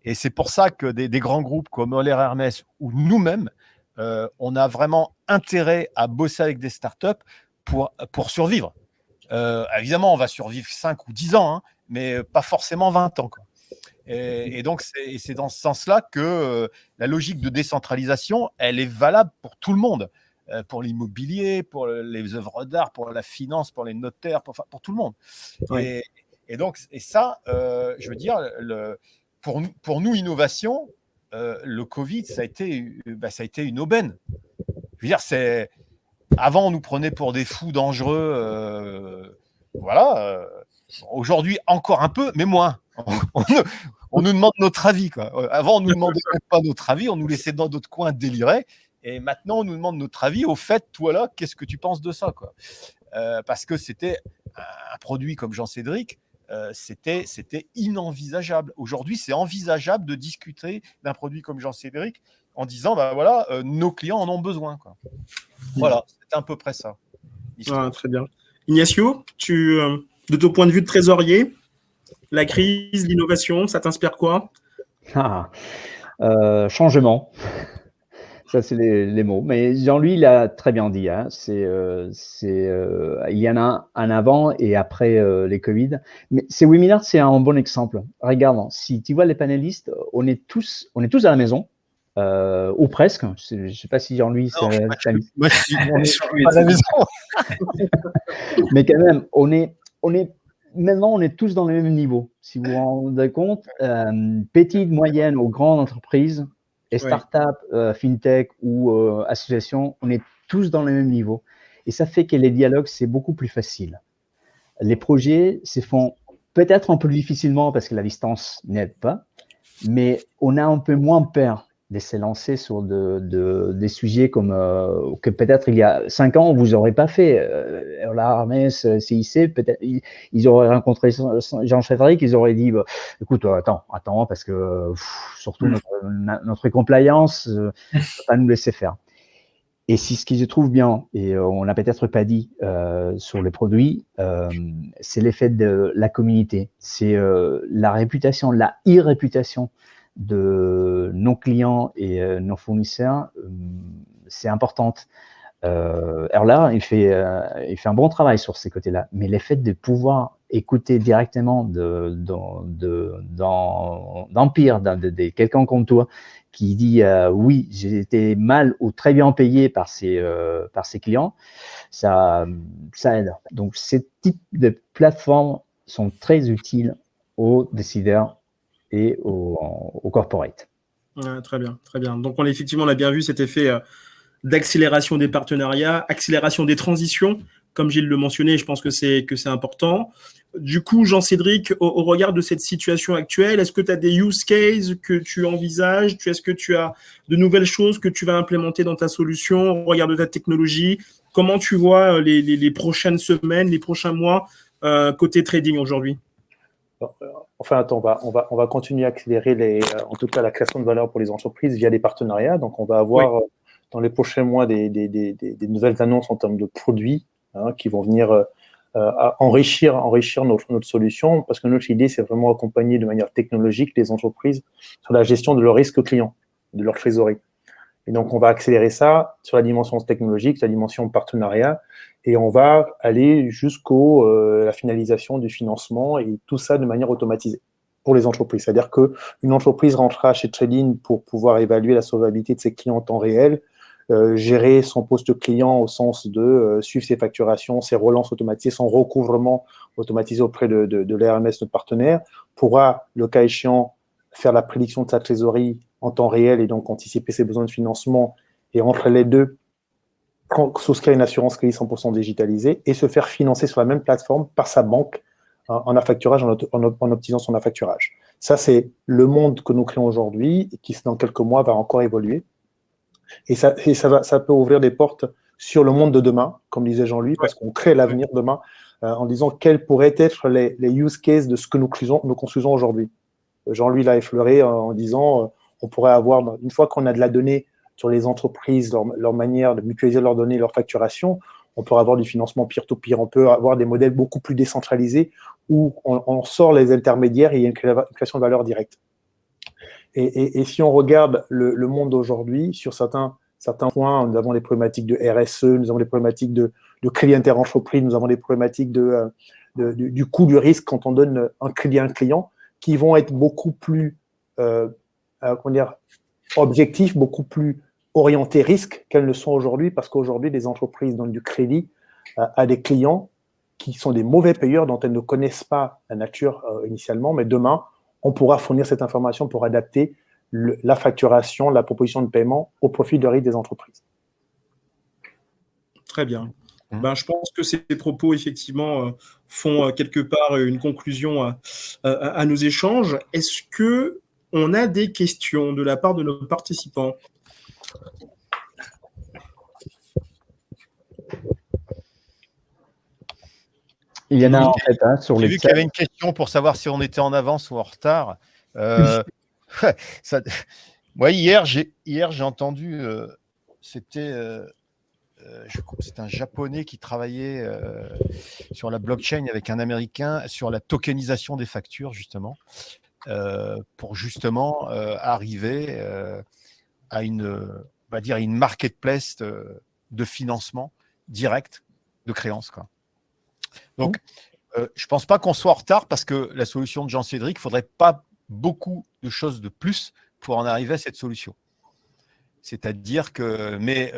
Et c'est pour ça que des grands groupes comme Euler Hermès ou nous-mêmes, on a vraiment intérêt à bosser avec des startups pour survivre. Évidemment, on va survivre 5 ou 10 ans, hein, mais pas forcément 20 ans. Quoi. Et donc, c'est dans ce sens-là que la logique de décentralisation, elle est valable pour tout le monde, pour l'immobilier, pour les œuvres d'art, pour la finance, pour les notaires, pour tout le monde. Oui. Et donc, ça, je veux dire, pour nous, innovation, le Covid, ça a été une aubaine. Je veux dire, avant, on nous prenait pour des fous dangereux. Aujourd'hui, encore un peu, mais moins. On nous demande notre avis. Quoi. Avant, on ne nous demandait pas notre avis, on nous laissait dans d'autres coins délirer. Et maintenant, on nous demande notre avis. Au fait, toi là, qu'est-ce que tu penses de ça quoi parce que c'était un produit comme Jean-Cédric, c'était inenvisageable. Aujourd'hui, c'est envisageable de discuter d'un produit comme Jean-Cédric en disant, nos clients en ont besoin. Quoi. Voilà, c'est à peu près ça. Très bien. Ignacio, de ton point de vue de trésorier, la crise, l'innovation, ça t'inspire quoi ? Changement. Ça, c'est les mots. Mais Jean-Louis l'a très bien dit. Hein. Il y en a un avant et après les Covid. Mais ces webinaires, c'est un bon exemple. Regarde, si tu vois les panélistes, on est tous à la maison. Ou presque. Je ne sais pas si Jean-Louis... Moi, je suis à la maison. Mais quand même, maintenant, on est tous dans le même niveau. Si vous vous rendez compte, petites, moyennes ou grandes entreprises, et start-up, fintech ou associations, on est tous dans le même niveau. Et ça fait que les dialogues, c'est beaucoup plus facile. Les projets se font peut-être un peu difficilement parce que la distance n'aide pas, mais on a un peu moins peur de se lancer sur des sujets comme que peut-être il y a 5 ans, vous n'aurez pas fait. Hermès, CIC, peut-être ils auraient rencontré Jean-Cédric, ils auraient dit écoute, attends, parce que surtout notre compliance ne va pas nous laisser faire. Et si ce que je trouve bien, et on n'a peut-être pas dit sur les produits, c'est l'effet de la communauté. C'est la réputation, la e-réputation de nos clients et nos fournisseurs, c'est importante. Alors il fait un bon travail sur ces côtés-là, mais le fait de pouvoir écouter directement d'Empire, de quelqu'un comme toi, qui dit oui, j'ai été mal ou très bien payé par ses clients, ça aide. Donc, ces types de plateformes sont très utiles aux décideurs et aux corporates. Très bien, très bien. Donc, on a bien vu cet effet d'accélération des partenariats, accélération des transitions, comme Gilles le mentionnait, je pense que c'est important. Du coup, Jean-Cédric, au regard de cette situation actuelle, est-ce que tu as des use cases que tu envisages ? Est-ce que tu as de nouvelles choses que tu vas implémenter dans ta solution au regard de ta technologie ? Comment tu vois les prochaines semaines, les prochains mois côté trading aujourd'hui ? Enfin, attends, on va continuer à accélérer en tout cas la création de valeur pour les entreprises via des partenariats. Donc, on va avoir dans les prochains mois des nouvelles annonces en termes de produits qui vont venir enrichir notre solution, parce que notre idée, c'est vraiment accompagner de manière technologique les entreprises sur la gestion de leur risque client, de leur trésorerie. Et donc, on va accélérer ça sur la dimension technologique, la dimension partenariat, et on va aller jusqu'au la finalisation du financement et tout ça de manière automatisée pour les entreprises. C'est-à-dire qu'une entreprise rentrera chez Trading pour pouvoir évaluer la solvabilité de ses clients en temps réel, gérer son poste client au sens de suivre ses facturations, ses relances automatisées, son recouvrement automatisé auprès de l'RMS, notre partenaire, pourra, le cas échéant, faire la prédiction de sa trésorerie en temps réel et donc anticiper ses besoins de financement, et entre les deux, souscrire une assurance crédit 100% digitalisée et se faire financer sur la même plateforme par sa banque en affacturage, en optimisant son affacturage. Ça, c'est le monde que nous créons aujourd'hui et qui, dans quelques mois, va encore évoluer. Et ça peut ouvrir des portes sur le monde de demain, comme disait Jean-Louis, parce qu'on crée l'avenir demain en disant quels pourraient être les use cases de ce que nous construisons aujourd'hui. Jean-Louis l'a effleuré en disant on pourrait avoir, une fois qu'on a de la donnée sur les entreprises, leur manière de mutualiser leurs données, leur facturation, on peut avoir du financement peer-to-peer, on peut avoir des modèles beaucoup plus décentralisés où on sort les intermédiaires et il y a une création de valeur directe. Et si on regarde le monde d'aujourd'hui, sur certains points, nous avons des problématiques de RSE, nous avons des problématiques de crédit inter-entreprise, nous avons des problématiques du coût du risque quand on donne un crédit à un client, qui vont être beaucoup plus objectifs, beaucoup plus orientés risque qu'elles ne sont aujourd'hui, parce qu'aujourd'hui, les entreprises donnent du crédit à des clients qui sont des mauvais payeurs dont elles ne connaissent pas la nature initialement, mais demain, on pourra fournir cette information pour adapter la facturation, la proposition de paiement au profit de risque des entreprises. Très bien. Je pense que ces propos, effectivement, font quelque part une conclusion à nos échanges. Est-ce qu'on a des questions de la part de nos participants ? Il y en a en fait sur les. J'ai vu qu'il y avait une question pour savoir si on était en avance ou en retard. Hier, j'ai entendu, c'était un Japonais qui travaillait sur la blockchain avec un Américain sur la tokenisation des factures, justement, pour justement arriver à une marketplace de financement direct de créances, quoi. Donc, je ne pense pas qu'on soit en retard parce que la solution de Jean-Cédric, il ne faudrait pas beaucoup de choses de plus pour en arriver à cette solution. C'est-à-dire que, mais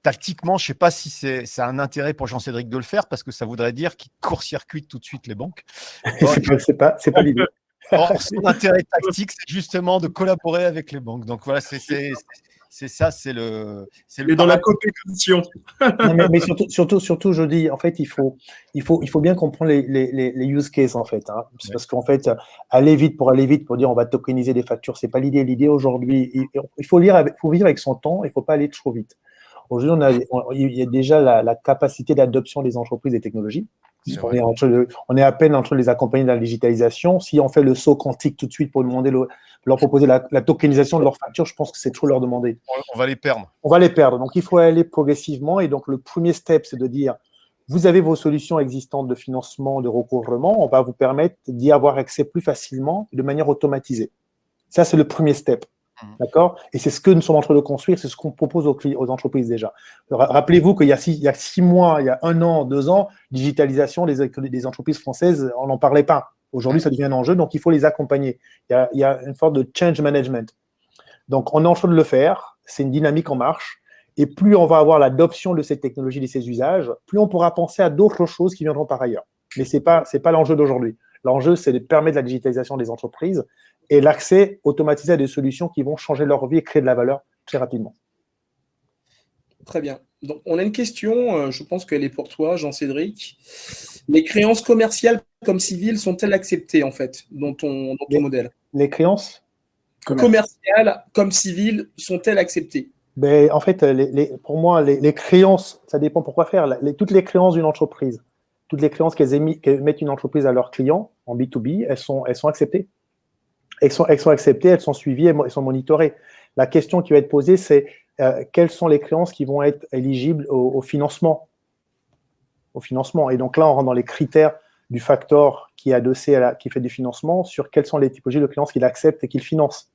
tactiquement, je ne sais pas si c'est un intérêt pour Jean-Cédric de le faire parce que ça voudrait dire qu'il court-circuite tout de suite les banques. C'est pas l'idée. Son intérêt tactique, c'est justement de collaborer avec les banques. Donc voilà, c'est ça, c'est le dans la compétition. Non, mais surtout, je dis, en fait, il faut bien comprendre les use cases, en fait. C'est parce qu'en fait, aller vite pour dire on va tokeniser des factures, c'est pas l'idée. L'idée aujourd'hui, il faut vivre avec son temps, il faut pas aller trop vite. Aujourd'hui, il y a déjà la capacité d'adoption des entreprises des technologies. On est à peine entre les accompagner dans la digitalisation. Si on fait le saut quantique tout de suite pour leur proposer la tokenisation de leurs factures, je pense que c'est trop leur demander. On va les perdre. On va les perdre. Donc, il faut aller progressivement. Et donc, le premier step, c'est de dire, vous avez vos solutions existantes de financement, de recouvrement. On va vous permettre d'y avoir accès plus facilement, de manière automatisée. Ça, c'est le premier step. D'accord ? Et c'est ce que nous sommes en train de construire, c'est ce qu'on propose aux entreprises déjà. Rappelez-vous qu'il y a 6 mois, il y a 1 an, 2 ans, digitalisation des entreprises françaises, on n'en parlait pas. Aujourd'hui, ça devient un enjeu, donc il faut les accompagner. Il y a une sorte de change management. Donc, on est en train de le faire, c'est une dynamique en marche, et plus on va avoir l'adoption de cette technologie, de ces usages, plus on pourra penser à d'autres choses qui viendront par ailleurs. Mais ce n'est pas l'enjeu d'aujourd'hui. L'enjeu, c'est de permettre la digitalisation des entreprises et l'accès automatisé à des solutions qui vont changer leur vie et créer de la valeur très rapidement. Très bien. Donc, on a une question, je pense qu'elle est pour toi, Jean-Cédric. Les créances commerciales comme civiles sont-elles acceptées, en fait, dans ton modèle ? Les créances commerciales comme civiles sont-elles acceptées ? Ben, en fait, pour moi, les créances, ça dépend pourquoi faire. Toutes les créances d'une entreprise, toutes les créances qu'émettent une entreprise à leurs clients en B2B, elles sont acceptées. Elles sont acceptées, elles sont suivies, elles sont monitorées. La question qui va être posée, c'est quelles sont les créances qui vont être éligibles au financement. Et donc là, on rentre dans les critères du facteur qui est adossé qui fait du financement sur quelles sont les typologies de créances qu'il accepte et qu'il finance.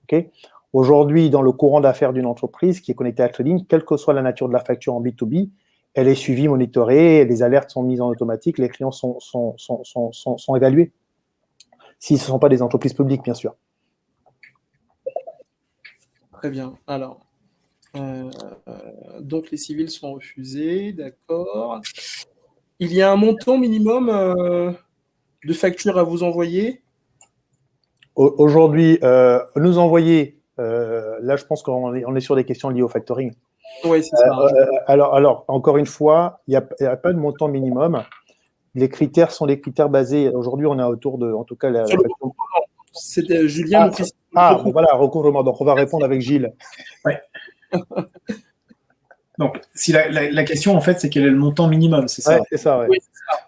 Okay ? Aujourd'hui, dans le courant d'affaires d'une entreprise qui est connectée à Trading, quelle que soit la nature de la facture en B2B, elle est suivie, monitorée, les alertes sont mises en automatique, les clients sont évalués. Si ce ne sont pas des entreprises publiques, bien sûr. Très bien. Alors, donc les civils sont refusés, d'accord. Il y a un montant minimum de factures à vous envoyer ? Aujourd'hui, nous envoyer, là je pense qu'on est sur des questions liées au factoring. Oui, c'est ça. Alors, encore une fois, il n'y a pas de montant minimum. Les critères sont des critères basés. Aujourd'hui, on est autour de, en tout cas, c'est Julien. Voilà, recouvrement. Donc, on va répondre avec Gilles. Ouais. Donc, si la question, en fait, c'est quel est le montant minimum, c'est ça ? Ouais, c'est ça, ouais. Oui, c'est ça.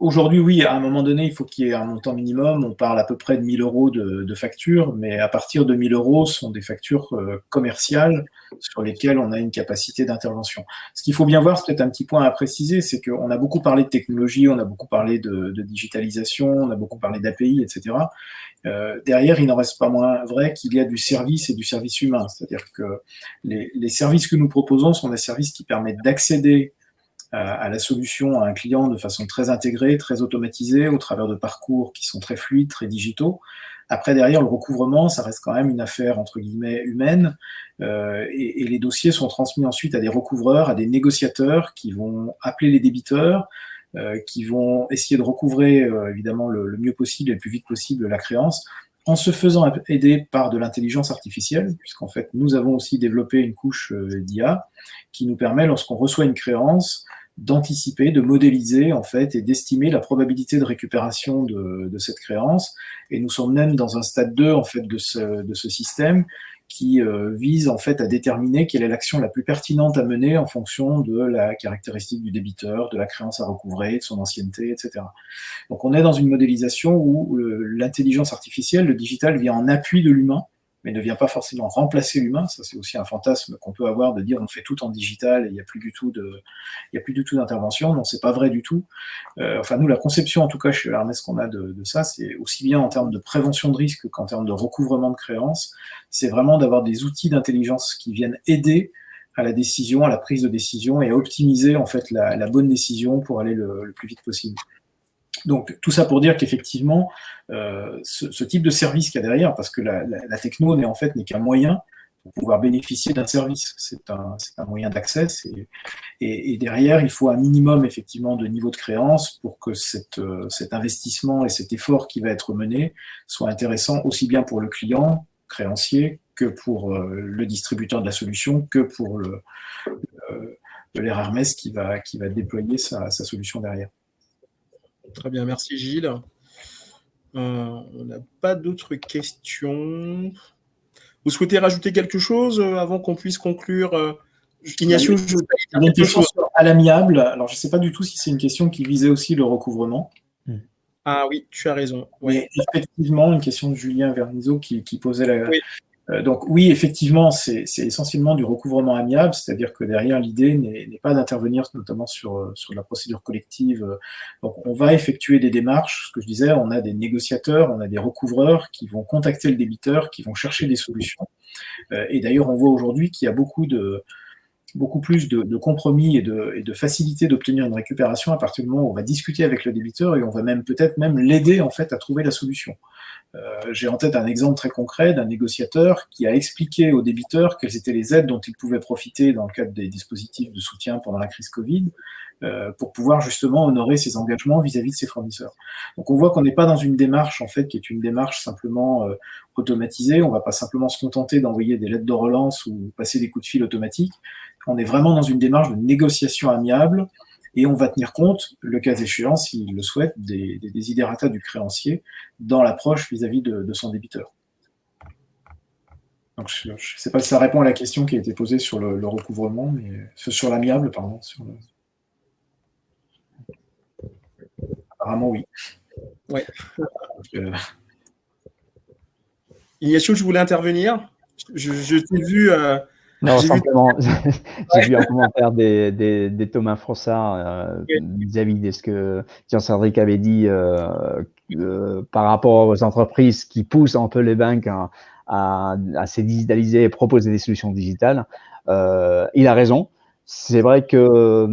Aujourd'hui, oui, à un moment donné, il faut qu'il y ait un montant minimum. On parle à peu près de 1 000 € de factures, mais à partir de 1 000 € ce sont des factures commerciales sur lesquelles on a une capacité d'intervention. Ce qu'il faut bien voir, c'est peut-être un petit point à préciser, c'est qu'on a beaucoup parlé de technologie, on a beaucoup parlé de digitalisation, on a beaucoup parlé d'API, etc. Derrière, il n'en reste pas moins vrai qu'il y a du service et du service humain. C'est-à-dire que les services que nous proposons sont des services qui permettent d'accéder à la solution à un client de façon très intégrée, très automatisée, au travers de parcours qui sont très fluides, très digitaux. Après, derrière, le recouvrement, ça reste quand même une affaire, entre guillemets, humaine, et les dossiers sont transmis ensuite à des recouvreurs, à des négociateurs qui vont appeler les débiteurs, qui vont essayer de recouvrer, évidemment, le mieux possible et le plus vite possible la créance, en se faisant aider par de l'intelligence artificielle, puisqu'en fait, nous avons aussi développé une couche d'IA qui nous permet, lorsqu'on reçoit une créance, d'anticiper, de modéliser en fait et d'estimer la probabilité de récupération de cette créance. Et nous sommes même dans un stade 2 en fait de ce système qui vise en fait à déterminer quelle est l'action la plus pertinente à mener en fonction de la caractéristique du débiteur, de la créance à recouvrer, de son ancienneté, etc. Donc on est dans une modélisation où l'intelligence artificielle, le digital vient en appui de l'humain, mais ne vient pas forcément remplacer l'humain. Ça, c'est aussi un fantasme qu'on peut avoir de dire on fait tout en digital et il n'y a plus du tout d'intervention. Non, c'est pas vrai du tout. Enfin, nous, la conception, en tout cas, chez Hermès, qu'on a de ça, c'est aussi bien en termes de prévention de risque qu'en termes de recouvrement de créances. C'est vraiment d'avoir des outils d'intelligence qui viennent aider à la décision, à la prise de décision et à optimiser, en fait, la bonne décision pour aller le plus vite possible. Donc, tout ça pour dire qu'effectivement, ce type de service qu'il y a derrière, parce que la techno n'est qu'un moyen pour pouvoir bénéficier d'un service. C'est un moyen d'accès. Et derrière, il faut un minimum, effectivement, de niveau de créance pour que cet investissement et cet effort qui va être mené soit intéressant aussi bien pour le client, créancier, que pour le distributeur de la solution, que pour l'Hermès qui va déployer sa solution derrière. Très bien, merci Gilles. On n'a pas d'autres questions. Vous souhaitez rajouter quelque chose avant qu'on puisse conclure Ignacio, il y a une question à l'amiable. Alors, je ne sais pas du tout si c'est une question qui visait aussi le recouvrement. Ah oui, tu as raison. Ouais. Mais effectivement, une question de Julien Vernizo qui posait la... Oui. Donc oui, effectivement, c'est essentiellement du recouvrement amiable, c'est-à-dire que derrière, l'idée n'est pas d'intervenir notamment sur la procédure collective. Donc on va effectuer des démarches, ce que je disais, on a des négociateurs, on a des recouvreurs qui vont contacter le débiteur, qui vont chercher des solutions. Et d'ailleurs, on voit aujourd'hui qu'il y a beaucoup plus de compromis et de facilité d'obtenir une récupération à partir du moment où on va discuter avec le débiteur et on va peut-être même l'aider en fait à trouver la solution. J'ai en tête un exemple très concret d'un négociateur qui a expliqué aux débiteurs quelles étaient les aides dont ils pouvaient profiter dans le cadre des dispositifs de soutien pendant la crise Covid pour pouvoir justement honorer ses engagements vis-à-vis de ses fournisseurs. Donc on voit qu'on n'est pas dans une démarche en fait qui est une démarche simplement automatisée. On ne va pas simplement se contenter d'envoyer des lettres de relance ou passer des coups de fil automatiques. On est vraiment dans une démarche de négociation amiable. Et on va tenir compte, le cas échéant, s'il le souhaite, des desiderata du créancier dans l'approche vis-à-vis de son débiteur. Donc, je ne sais pas si ça répond à la question qui a été posée sur le recouvrement, mais sur l'amiable, pardon. Apparemment, oui. Ouais. Ignacio, je voulais intervenir. Je t'ai vu... Non, simplement, j'ai vu un commentaire des Thomas Frossard vis-à-vis de ce que Jean-Cédric avait dit par rapport aux entreprises qui poussent un peu les banques à se digitaliser et proposer des solutions digitales. Il a raison. C'est vrai que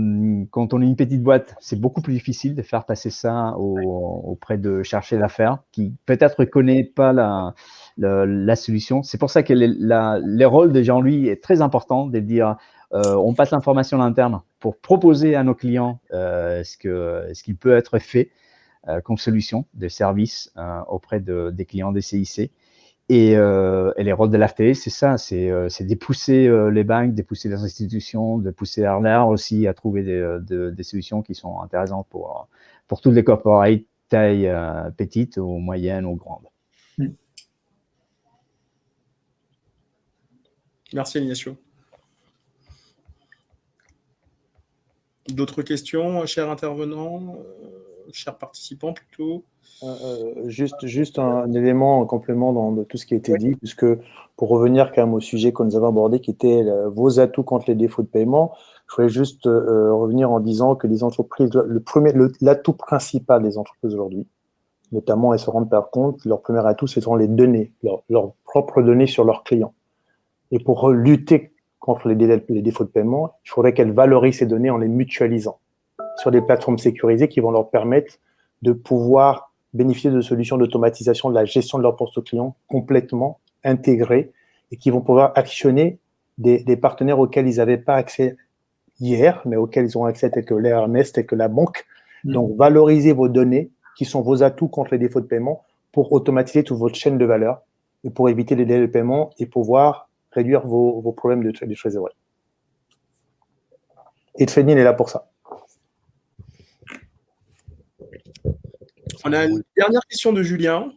quand on est une petite boîte, c'est beaucoup plus difficile de faire passer ça auprès de chercher d'affaires qui peut-être connaît pas la solution. C'est pour ça que le rôle de Jean-Louis est très important, de dire on passe l'information à l'interne pour proposer à nos clients ce qui peut être fait comme solution de service auprès des clients des CIC. Et les rôles de l'AFTE, c'est ça, c'est de pousser les banques, de pousser les institutions, de pousser Erler aussi à trouver des solutions qui sont intéressantes pour toutes les corporates, taille petite ou moyenne ou grande. Merci Ignacio. D'autres questions, chers intervenants? chers participants, plutôt. Juste un élément en complément de tout ce qui a été dit, puisque pour revenir quand même au sujet que nous avons abordé, qui était vos atouts contre les défauts de paiement, je voulais juste revenir en disant que les entreprises, l'atout principal des entreprises aujourd'hui, notamment, elles se rendent par compte, leur premier atout, ce seront les données, leurs propres données sur leurs clients. Et pour lutter contre les défauts de paiement, il faudrait qu'elles valorisent ces données en les mutualisant sur des plateformes sécurisées qui vont leur permettre de pouvoir bénéficier de solutions d'automatisation de la gestion de leur poste client complètement intégrées et qui vont pouvoir actionner des partenaires auxquels ils n'avaient pas accès hier, mais auxquels ils ont accès, tels que l'RMS, tels que la banque. Donc, valorisez vos données, qui sont vos atouts contre les défauts de paiement, pour automatiser toute votre chaîne de valeur et pour éviter les délais de paiement et pouvoir réduire vos problèmes de trésorerie. Et Trading est là pour ça. On a une dernière question de Julien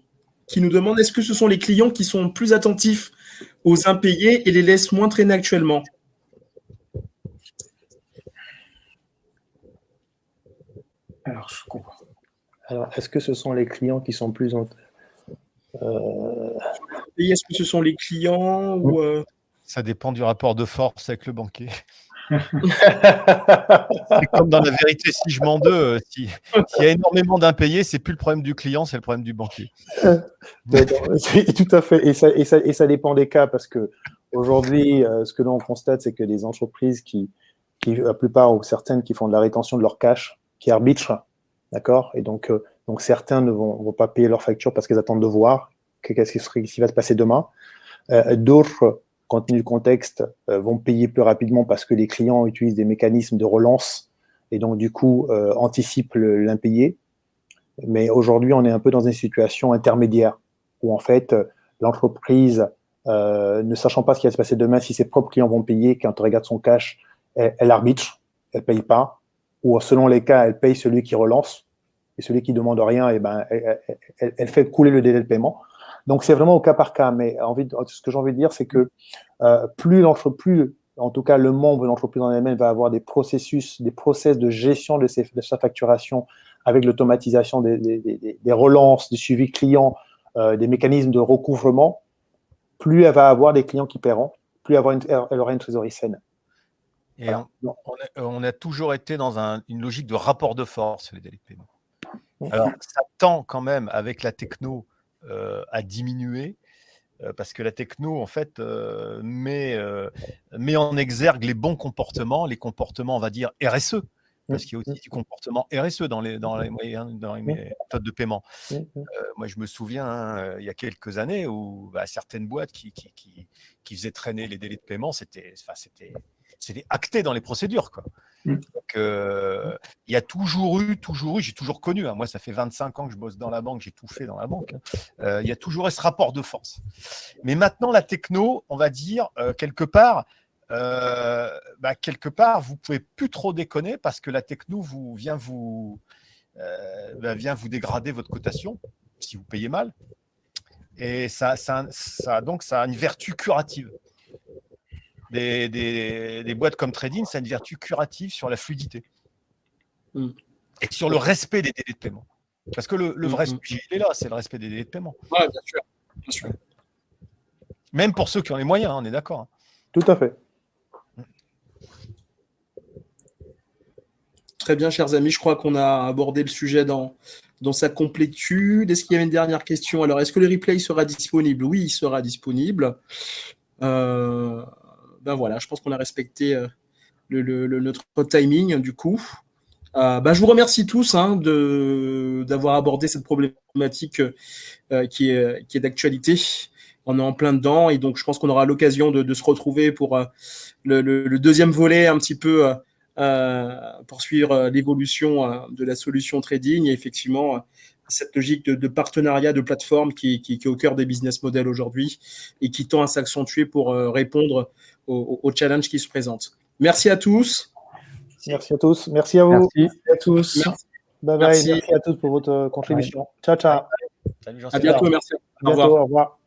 qui nous demande: est-ce que ce sont les clients qui sont plus attentifs aux impayés et les laissent moins traîner actuellement? Alors, je comprends. Alors, est-ce que ce sont les clients qui sont plus... Est-ce que ce sont les clients ou Ça dépend du rapport de force avec le banquier. C'est comme dans La Vérité si je mens d'eux, s'il y a énormément d'impayés, c'est plus le problème du client, c'est le problème du banquier. Tout à fait, et ça dépend des cas, parce que aujourd'hui, ce que l'on constate, c'est que les entreprises la plupart ou certaines qui font de la rétention de leur cash, qui arbitrent, d'accord, et donc certains ne vont pas payer leurs factures parce qu'elles attendent de voir qu'est-ce qui va se passer demain. D'autres, compte tenu du contexte, vont payer plus rapidement parce que les clients utilisent des mécanismes de relance et donc du coup anticipent l'impayé. Mais aujourd'hui, on est un peu dans une situation intermédiaire où en fait l'entreprise, ne sachant pas ce qui va se passer demain, si ses propres clients vont payer, quand on regarde son cash, elle arbitre, elle paye pas, ou selon les cas, elle paye celui qui relance et celui qui demande rien, et ben elle fait couler le délai de paiement. Donc, c'est vraiment au cas par cas. Mais ce que j'ai envie de dire, c'est que plus, en tout cas, le membre de l'entreprise en elle-même va avoir des process de gestion de sa facturation avec l'automatisation des relances, du suivi client, des mécanismes de recouvrement, plus elle va avoir des clients qui paieront, plus elle aura une trésorerie saine. Et on a toujours été dans une logique de rapport de force, les délais de paiement. Alors, ça tend quand même, avec la techno, à diminuer, parce que la techno, en fait, met en exergue les bons comportements, les comportements, on va dire, RSE, parce qu'il y a aussi du comportement RSE dans les méthodes de paiement. Moi, je me souviens, il y a quelques années, où certaines boîtes qui faisaient traîner les délais de paiement, c'était acté dans les procédures, quoi. Donc, il y a toujours eu, j'ai toujours connu, moi ça fait 25 ans que je bosse dans la banque, j'ai tout fait dans la banque, il y a toujours eu ce rapport de force. Mais maintenant, la techno, on va dire, quelque part, vous pouvez plus trop déconner, parce que la techno vient vous dégrader votre cotation si vous payez mal, et ça a une vertu curative. Des boîtes comme Trading, ça a une vertu curative sur la fluidité et sur le respect des délais de paiement. Parce que le vrai sujet, il est là, c'est le respect des délais de paiement. Ouais, bien sûr. Même pour ceux qui ont les moyens, on est d'accord. Tout à fait. Très bien, chers amis, je crois qu'on a abordé le sujet dans sa complétude. Est-ce qu'il y avait une dernière question? Alors, est-ce que le replay sera disponible? Oui, il sera disponible. Voilà, je pense qu'on a respecté notre timing, du coup. Je vous remercie tous d'avoir abordé cette problématique qui est d'actualité. On est en plein dedans, et donc je pense qu'on aura l'occasion de se retrouver pour le deuxième volet, un petit peu poursuivre l'évolution de la solution trading, et effectivement cette logique de partenariat, de plateforme qui est au cœur des business models aujourd'hui et qui tend à s'accentuer pour répondre aux challenges qui se présentent. Merci à tous. Merci à tous. Merci à vous. Merci à tous. Merci. Bye bye. Merci à tous pour votre contribution. Ciao, ciao. Salut, à bientôt. Merci. À bientôt. Au revoir.